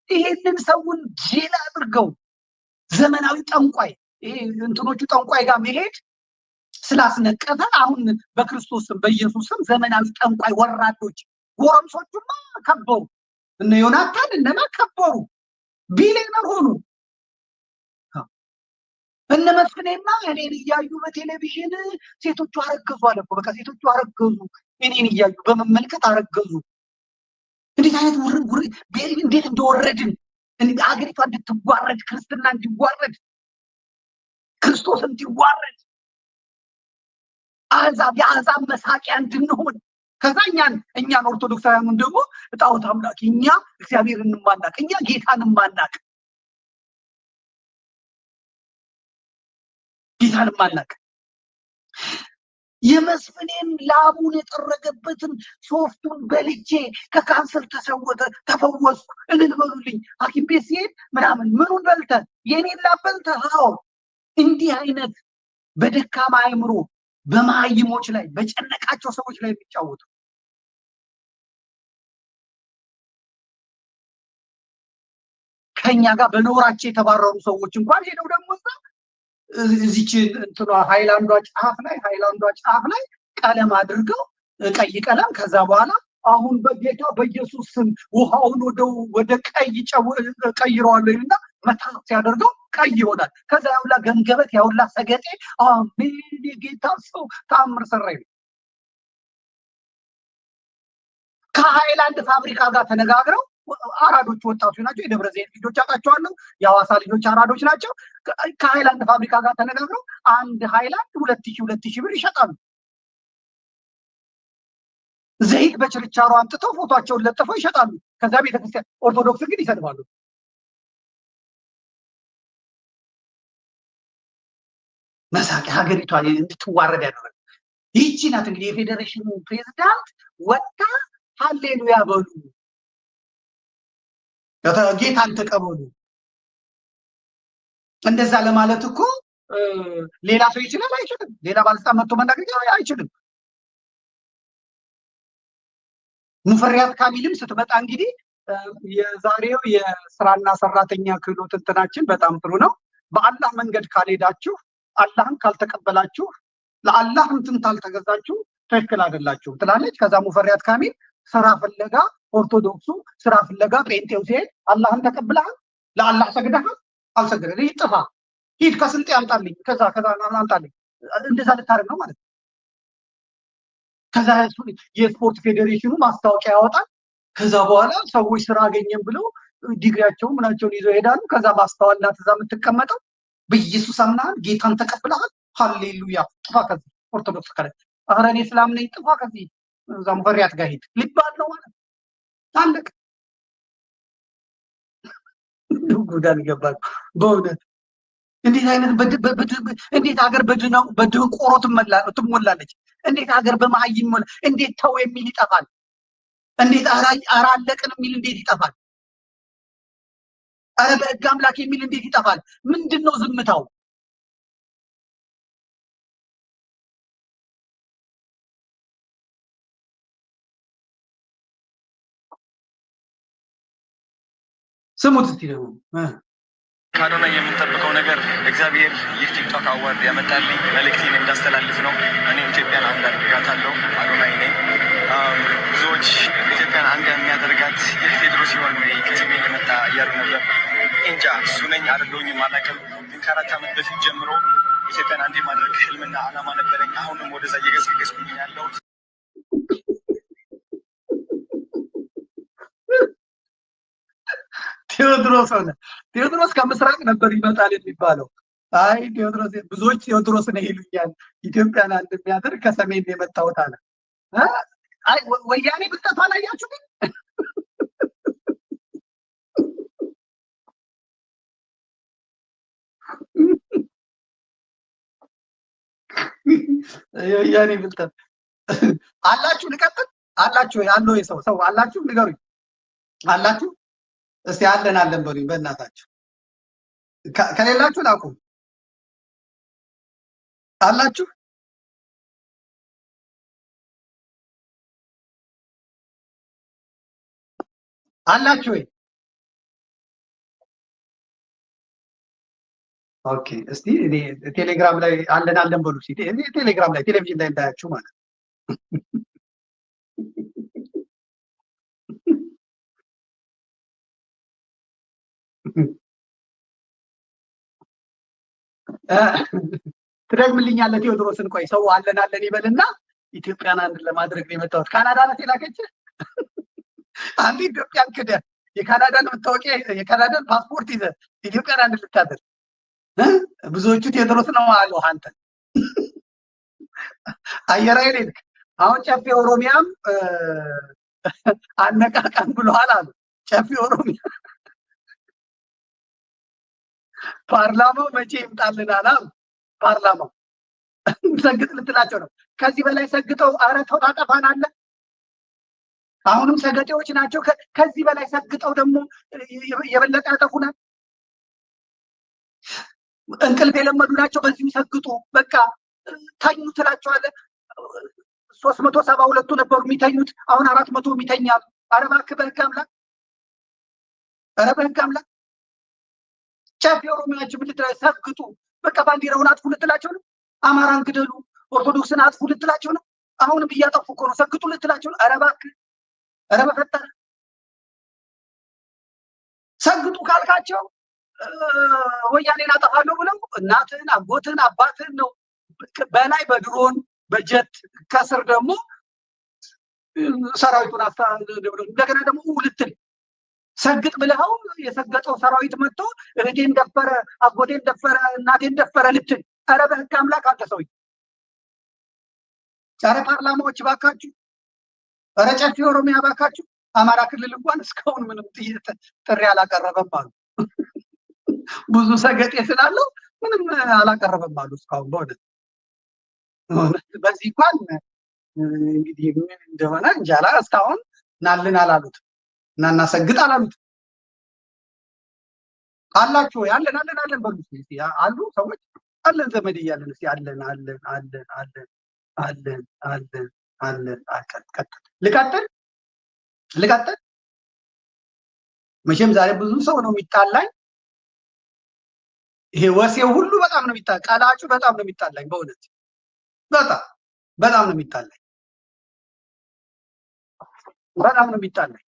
ይሄንን ሰውን ጄል አድርገው ዘመናዊ ጠንቋይ ይሄ እንትኖቹ ጠንቋይ ጋር መሄድ ስላስነቀፈ አሁን በክርስቶስም በኢየሱስም ዘመናዊ ጠንቋይ ወራዶች ጎረምሶቹማ ከበሩ። እነ ዮናታን እነማ ከበሩ፣ ቢሊየነር ሆኑ። እነ መስፍኔማ እኔን እያዩ በቴሌቪዥን ሴቶቹ አረገዙ አለ እኮ። በቃ ሴቶቹ አረገዙ፣ እኔን እያዩ በመመልከት አረገዙ። እንዴት አይነት እንዴት እንደወረድን ሀገሪቷ እንድትዋረድ፣ ክርስትና እንዲዋረድ፣ ክርስቶስ እንዲዋረድ የአሕዛብ መሳቂያ እንድንሆን ከዛ እኛን ኦርቶዶክሳውያኑን ደግሞ ጣዖት አምላክ እኛ እግዚአብሔርን ማናቅ እኛ ጌታን ማናቅ የመስፍኔን ላቡን የጠረገበትን ሶፍቱን በልቼ ከካንሰር ተፈወስኩ እልል በሉልኝ። ሐኪም ቤት ሲሄድ ምናምን ምኑን በልተህ የኔን ላብ በልተህ? አዎ። እንዲህ አይነት በደካማ አእምሮ በመሃይሞች ላይ በጨነቃቸው ሰዎች ላይ የሚጫወቱ ከኛ ጋር በኖራቸው የተባረሩ ሰዎች እንኳን ሄደው ደግሞ እዚች እንትኗ ሃይላንዷ ጫፍ ላይ ቀለም አድርገው ቀይ ቀለም ከዛ በኋላ አሁን በጌታ በኢየሱስ ስም ውሃውን ወደ ቀይ ቀይረዋለሁ እና መታስ ሲያደርገው ቀይ ይሆናል። ከዛ ያውላ ገንገበት ያውላ ሰገጤ አሜን የጌታ ሰው ተአምር ሰራ ይላል። ከሃይላንድ ፋብሪካ ጋር ተነጋግረው አራዶች ወጣቶች ናቸው። የደብረ ዘይት ልጆች አውቃቸዋለሁ። የሐዋሳ ልጆች አራዶች ናቸው። ከሃይላንድ ፋብሪካ ጋር ተነጋግረው አንድ ሃይላንድ 2000 ብር ይሸጣሉ። ዘይት በችርቻሮ አምጥተው ፎቶአቸውን ለጥፈው ይሸጣሉ። ከዛ ቤተክርስቲያን ኦርቶዶክስ ግን ይሰድባሉ። መሳቂ ሀገሪቷ እንድትዋረድ ያደረገ ይህቺ ናት። እንግዲህ የፌዴሬሽኑ ፕሬዝዳንት ወጣ ሃሌሉያ በሉ ጌታን ተቀበሉ። እንደዛ ለማለት እኮ ሌላ ሰው ይችላል አይችልም? ሌላ ባለስልጣን መጥቶ መናገር አይችልም? ሙፈሪያት ካሚልም ስትመጣ እንግዲህ የዛሬው የስራና ሰራተኛ ክህሎት እንትናችን በጣም ጥሩ ነው። በአላህ መንገድ ካልሄዳችሁ፣ አላህን ካልተቀበላችሁ፣ ለአላህ እንትን ካልተገዛችሁ ትክክል አይደላችሁም ትላለች። ከዛ ሙፈሪያት ካሚል ስራ ፍለጋ ኦርቶዶክሱ ስራ ፍለጋ ጴንጤው ሲሄድ አላህን ተቀብለሃል? ለአላህ ሰግደሃል? አልሰገደም። ይጥፋ ሂድ ከስልጤ አምጣልኝ ከዛ አምጣልኝ። እንደዛ ልታደርግ ነው ማለት ነው። ከዛ የስፖርት ፌዴሬሽኑ ማስታወቂያ ያወጣል። ከዛ በኋላ ሰዎች ስራ አገኘን ብለው ዲግሪያቸውን ምናቸውን ይዘው ይሄዳሉ። ከዛ ማስተዋል ናት እዛ የምትቀመጠው። በኢየሱስ አምናሃል? ጌታን ተቀብለሃል? ሃሌሉያ ጥፋ ከዚህ ኦርቶዶክስ ካለ ኧረ እኔ እስላም ነኝ ጥፋ ከዚህ እዛ ሙፈሪያት ጋር ሂድ ሊባል ነው ማለት ታለቅ ጉዳን ይገባል። በእውነት እንዴት አይነት እንዴት ሀገር በድንቆሮ ትሞላለች? እንዴት ሀገር በመሀይም ሞላ? እንዴት ተው የሚል ይጠፋል? እንዴት ኧረ አለቅን የሚል እንዴት ይጠፋል? ኧረ በሕግ አምላክ የሚል እንዴት ይጠፋል? ምንድነው ዝምታው? ስሙት እስቲ ደግሞ ካዶና የምንጠብቀው ነገር እግዚአብሔር ይህ ቲክቶክ አዋርድ ያመጣልኝ መልእክቴን እንዳስተላልፍ ነው። እኔ ኢትዮጵያን አንድ አድርጋታለሁ። አዶናይ ነኝ። ብዙዎች ኢትዮጵያን አንድ የሚያደርጋት ይህ ቴድሮስ ሲሆን ወይ ከሰሜን የመጣ እያሉ ነበር። እንጃ እሱ ነኝ አይደለሁኝም አላውቅም። ግን ከ4 ዓመት በፊት ጀምሮ ኢትዮጵያን አንድ የማድረግ ህልምና ዓላማ ነበረኝ። አሁንም ወደዛ እየገሰገስኩኝ ያለሁት ቴዎድሮስ ከምስራቅ ነበር ይመጣል የሚባለው። አይ ቴዎድሮስ ብዙዎች ቴዎድሮስን ይሉኛል። ኢትዮጵያን አንድ የሚያደርግ ከሰሜን የመጣሁት አለ። አይ ወያኔ ብልጠቷ አላያችሁ ግን ወያኔ ብልጠት አላችሁ። ልቀጥል አላችሁ ያለው ሰው አላችሁ ንገሩኝ። አላችሁ እስቲ አለን በሉኝ በእናታችሁ። ከሌላችሁ ላቁም። አላችሁ ወይ? ኦኬ እስቲ እኔ ቴሌግራም ላይ አለን በሉ እስቲ። እኔ ቴሌግራም ላይ ቴሌቪዥን ላይ እንዳያችሁ ማለት ትደግምልኛለህ ቴዎድሮስን? ቆይ ሰው አለን ይበልና ኢትዮጵያን አንድ ለማድረግ ነው የመጣሁት። ካናዳ ናት የላከች። አንተ ኢትዮጵያን ክደህ የካናዳን መታወቂያ የካናዳን ፓስፖርት ይዘህ ኢትዮጵያን አንድ ልታደርግ ብዙዎቹ ቴዎድሮስ ነው አሉ። አንተ አየር ኃይል ሄድክ። አሁን ጨፌ ኦሮሚያም አነቃቃም ብለዋል አሉ። ጨፌ ኦሮሚያ ፓርላማው መቼ ይምጣልናል አሉ። ፓርላማው ሰግጥ ልትላቸው ነው። ከዚህ በላይ ሰግጠው ኧረ ተው ታጠፋናለህ። አሁንም ሰገጤዎች ናቸው። ከዚህ በላይ ሰግጠው ደግሞ የበለጠ ያጠፉናል። እንቅልፍ የለመዱ ናቸው። በዚሁ ሰግጡ በቃ ተኙ ትላቸዋለህ። 372 ነበሩ የሚተኙት፣ አሁን 400 ይተኛሉ። ኧረ እባክህ በህግ አምላክ፣ ኧረ በህግ አምላክ። ጨፌ ኦሮሚያችን ምትትላይ ሰግጡ በቃ ባንዲራውን አጥፉ ልትላቸው ነው። አማራን ግደሉ፣ ኦርቶዶክስን አጥፉ ልትላቸው ነው። አሁንም እያጠፉ እኮ ነው። ሰግጡ ልትላቸው ነው። ኧረ እባክህ፣ ኧረ በፈጠረ ሰግጡ ካልካቸው ወያኔን አጠፋለሁ ብለው እናትህን፣ አጎትህን፣ አባትህን ነው በላይ በድሮን በጀት ከስር ደግሞ ሰራዊቱን እንደገና ደግሞ ውልትል ሰግጥ ብለኸው የሰገጠው ሰራዊት መጥቶ እህቴን ደፈረ፣ አጎቴን ደፈረ፣ እናቴን ደፈረ ልትል። ኧረ በህግ አምላክ አንተ ሰውዬ! ኧረ ፓርላማዎች ባካችሁ፣ ኧረ ጨፌ ኦሮሚያ ባካችሁ። አማራ ክልል እንኳን እስካሁን ምንም ጥሪ አላቀረበም አሉ። ብዙ ሰገጤ ስላለው ምንም አላቀረበም አሉ እስካሁን። በእውነት በዚህ እንኳን እንግዲህ ምን እንደሆነ እንጃላ። እስካሁን ናልን አላሉት እና እናሰግጥ አላሉት። አላችሁ ወይ? አለን አለን አለን በሉ እስኪ። አሉ ሰዎች አለን ዘመድ እያለን እስኪ አለን አለን አለን አለን አለን አለን አለን። ልቀጥል ልቀጥል። መቼም ዛሬ ብዙ ሰው ነው የሚጣላኝ። ይሄ ወሴው ሁሉ በጣም ነው የሚጣላኝ። ቀላጩ በጣም ነው የሚጣላኝ። በእውነት በጣም ነው የሚጣላኝ። በጣም ነው የሚጣላኝ።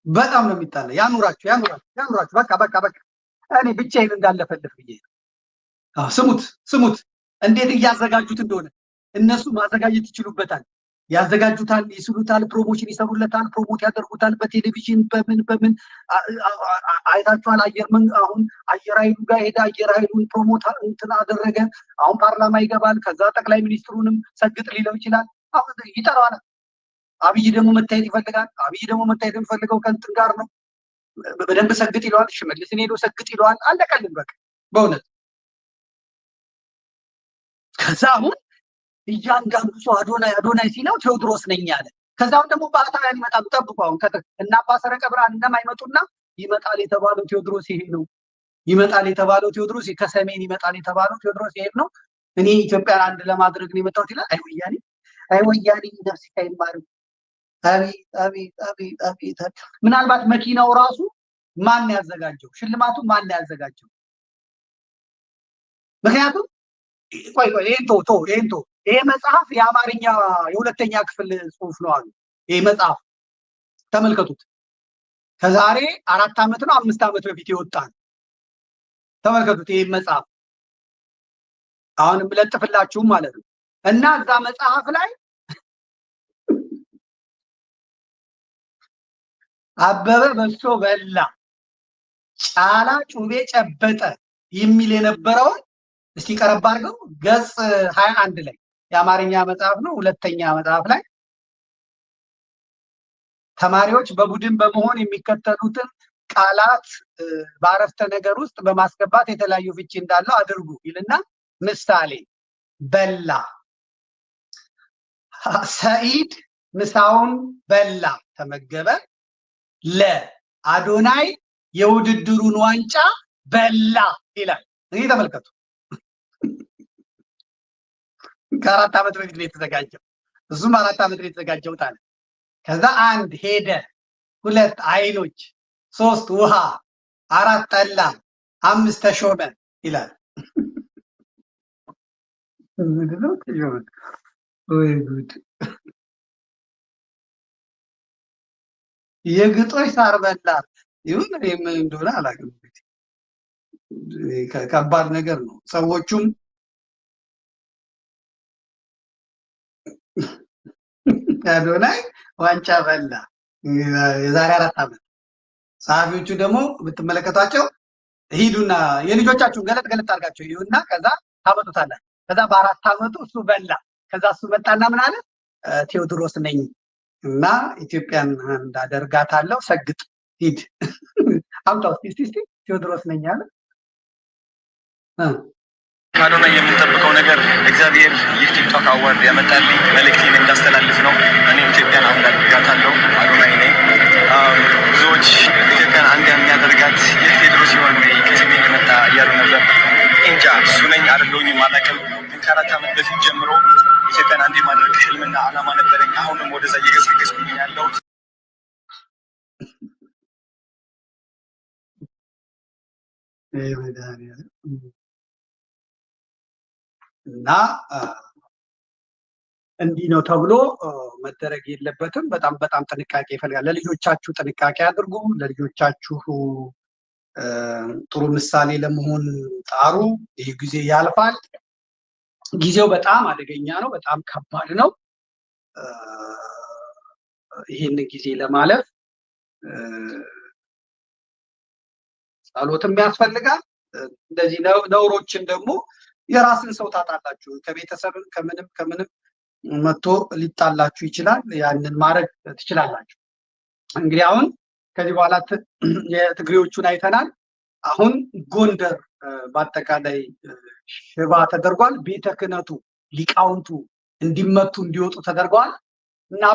በጣም ነው የሚጣላኝ። ያኑራችሁ ያኑራችሁ ያኑራችሁ። በቃ በቃ በቃ። እኔ ብቻዬን እንዳለፈልፍ ብዬ ስሙት ስሙት እንዴት እያዘጋጁት እንደሆነ። እነሱ ማዘጋጀት ይችሉበታል። ያዘጋጁታል፣ ይስሉታል፣ ፕሮሞሽን ይሰሩለታል፣ ፕሮሞት ያደርጉታል በቴሌቪዥን በምን አይታችኋል። አሁን አየር ኃይሉ ጋር ሄደ፣ አየር ኃይሉን ፕሮሞት እንትን አደረገ። አሁን ፓርላማ ይገባል። ከዛ ጠቅላይ ሚኒስትሩንም ሰግጥ ሊለው ይችላል። አሁን ይጠራዋል። አብይ ደግሞ መታየት ይፈልጋል። አብይ ደግሞ መታየት የሚፈልገው ከእንትን ጋር ነው። በደንብ ሰግጥ ይለዋል። ሽመልስን ሄዶ ሰግጥ ይለዋል። አለቀልን በቃ በእውነት። ከዛ አሁን እያንዳንዱ ሰው አዶናይ አዶናይ ሲለው ቴዎድሮስ ነኝ አለ። ከዛም ደግሞ ባህታውያን ይመጣሉ። ጠብቁ። አሁን እና አባ ሰረቀ ብርሃን እንደማይመጡና ይመጣል የተባለው ቴዎድሮስ ይሄ ነው። ይመጣል የተባለው ቴዎድሮስ ከሰሜን ይመጣል የተባለው ቴዎድሮስ ይሄ ነው። እኔ ኢትዮጵያን አንድ ለማድረግ ነው የመጣሁት ይላል። አይ ወያኔ ነፍስ ይማር። አቤት አቤት አቤት አቤት። ምናልባት መኪናው ራሱ ማን ያዘጋጀው? ሽልማቱ ማን ያዘጋጀው? ምክንያቱም ቆይ ይሄን ቶ ይሄ መጽሐፍ የአማርኛ የሁለተኛ ክፍል ጽሑፍ ነው አሉ። ይሄ መጽሐፍ ተመልከቱት። ከዛሬ 4 ዓመት ነው 5 ዓመት በፊት የወጣ ነው። ተመልከቱት። ይሄ መጽሐፍ አሁን የምለጥፍላችሁም ማለት ነው። እና እዛ መጽሐፍ ላይ አበበ በሶ በላ፣ ጫላ ጩቤ ጨበጠ የሚል የነበረውን እስቲ ቀረብ አድርገው ገጽ 21 ላይ የአማርኛ መጽሐፍ ነው። ሁለተኛ መጽሐፍ ላይ ተማሪዎች በቡድን በመሆን የሚከተሉትን ቃላት በአረፍተ ነገር ውስጥ በማስገባት የተለያዩ ፍቺ እንዳለው አድርጉ ይልና ምሳሌ በላ፣ ሰኢድ ምሳውን በላ ተመገበ፣ ለአዶናይ የውድድሩን ዋንጫ በላ ይላል። እንግዲህ ተመልከቱ። ከ4 ዓመት በፊት ነው የተዘጋጀው። እሱም 4 ዓመት ነው የተዘጋጀው ታለ። ከዛ 1 ሄደ፣ 2 አይኖች፣ 3 ውሃ፣ 4 ጠላ፣ 5 ተሾመ ይላል። ወይ ጉድ! የግጦሽ ሳር በላ ይሁን ምን እንደሆነ አላውቅም። ከባድ ነገር ነው። ሰዎቹም አዶናይ ዋንጫ በላ የዛሬ 4 ዓመት። ጸሐፊዎቹ ደግሞ ብትመለከቷቸው ሂዱና የልጆቻችሁን ገለጥ አድርጋችሁ ይሁንና ከዛ ታመጡታላችሁ። ከዛ በ4 ዓመቱ እሱ በላ። ከዛ እሱ መጣና ምን አለ? ቴዎድሮስ ነኝ እና ኢትዮጵያን እንዳደርጋታለሁ፣ ሰግጥ ሂድ አምጣው እስቲ ቴዎድሮስ ነኝ አለ። ከአዶናይ የምንጠብቀው ነገር እግዚአብሔር ይህ ቲክቶክ አዋርድ ያመጣልኝ መልእክቴን እንዳስተላልፍ ነው። እኔ ኢትዮጵያን አንድ አደርጋታለሁ፣ አዶናይ ነኝ። ብዙዎች ኢትዮጵያን አንድ የሚያደርጋት ይህ ቴዎድሮስ ሲሆን ወይ ከሰሜን የመጣ እያሉ ነበር። እንጃ እሱ ነኝ አይደለሁኝም አላውቅም። ግን ከ4 ዓመት በፊት ጀምሮ ኢትዮጵያን አንድ የማድረግ ህልምና ዓላማ ነበረኝ። አሁንም ወደዛ እየገሰገስኩኝ ያለሁት እና እንዲህ ነው ተብሎ መደረግ የለበትም። በጣም ጥንቃቄ ይፈልጋል። ለልጆቻችሁ ጥንቃቄ አድርጉ። ለልጆቻችሁ ጥሩ ምሳሌ ለመሆን ጣሩ። ይህ ጊዜ ያልፋል። ጊዜው በጣም አደገኛ ነው፣ በጣም ከባድ ነው። ይህን ጊዜ ለማለፍ ጸሎትም ያስፈልጋል። እንደዚህ ነውሮችን ደግሞ የራስን ሰው ታጣላችሁ። ከቤተሰብ ከምንም መጥቶ ሊጣላችሁ ይችላል። ያንን ማድረግ ትችላላችሁ። እንግዲህ አሁን ከዚህ በኋላ የትግሬዎቹን አይተናል። አሁን ጎንደር በአጠቃላይ ሽባ ተደርጓል። ቤተ ክህነቱ ሊቃውንቱ እንዲመቱ እንዲወጡ ተደርገዋል እና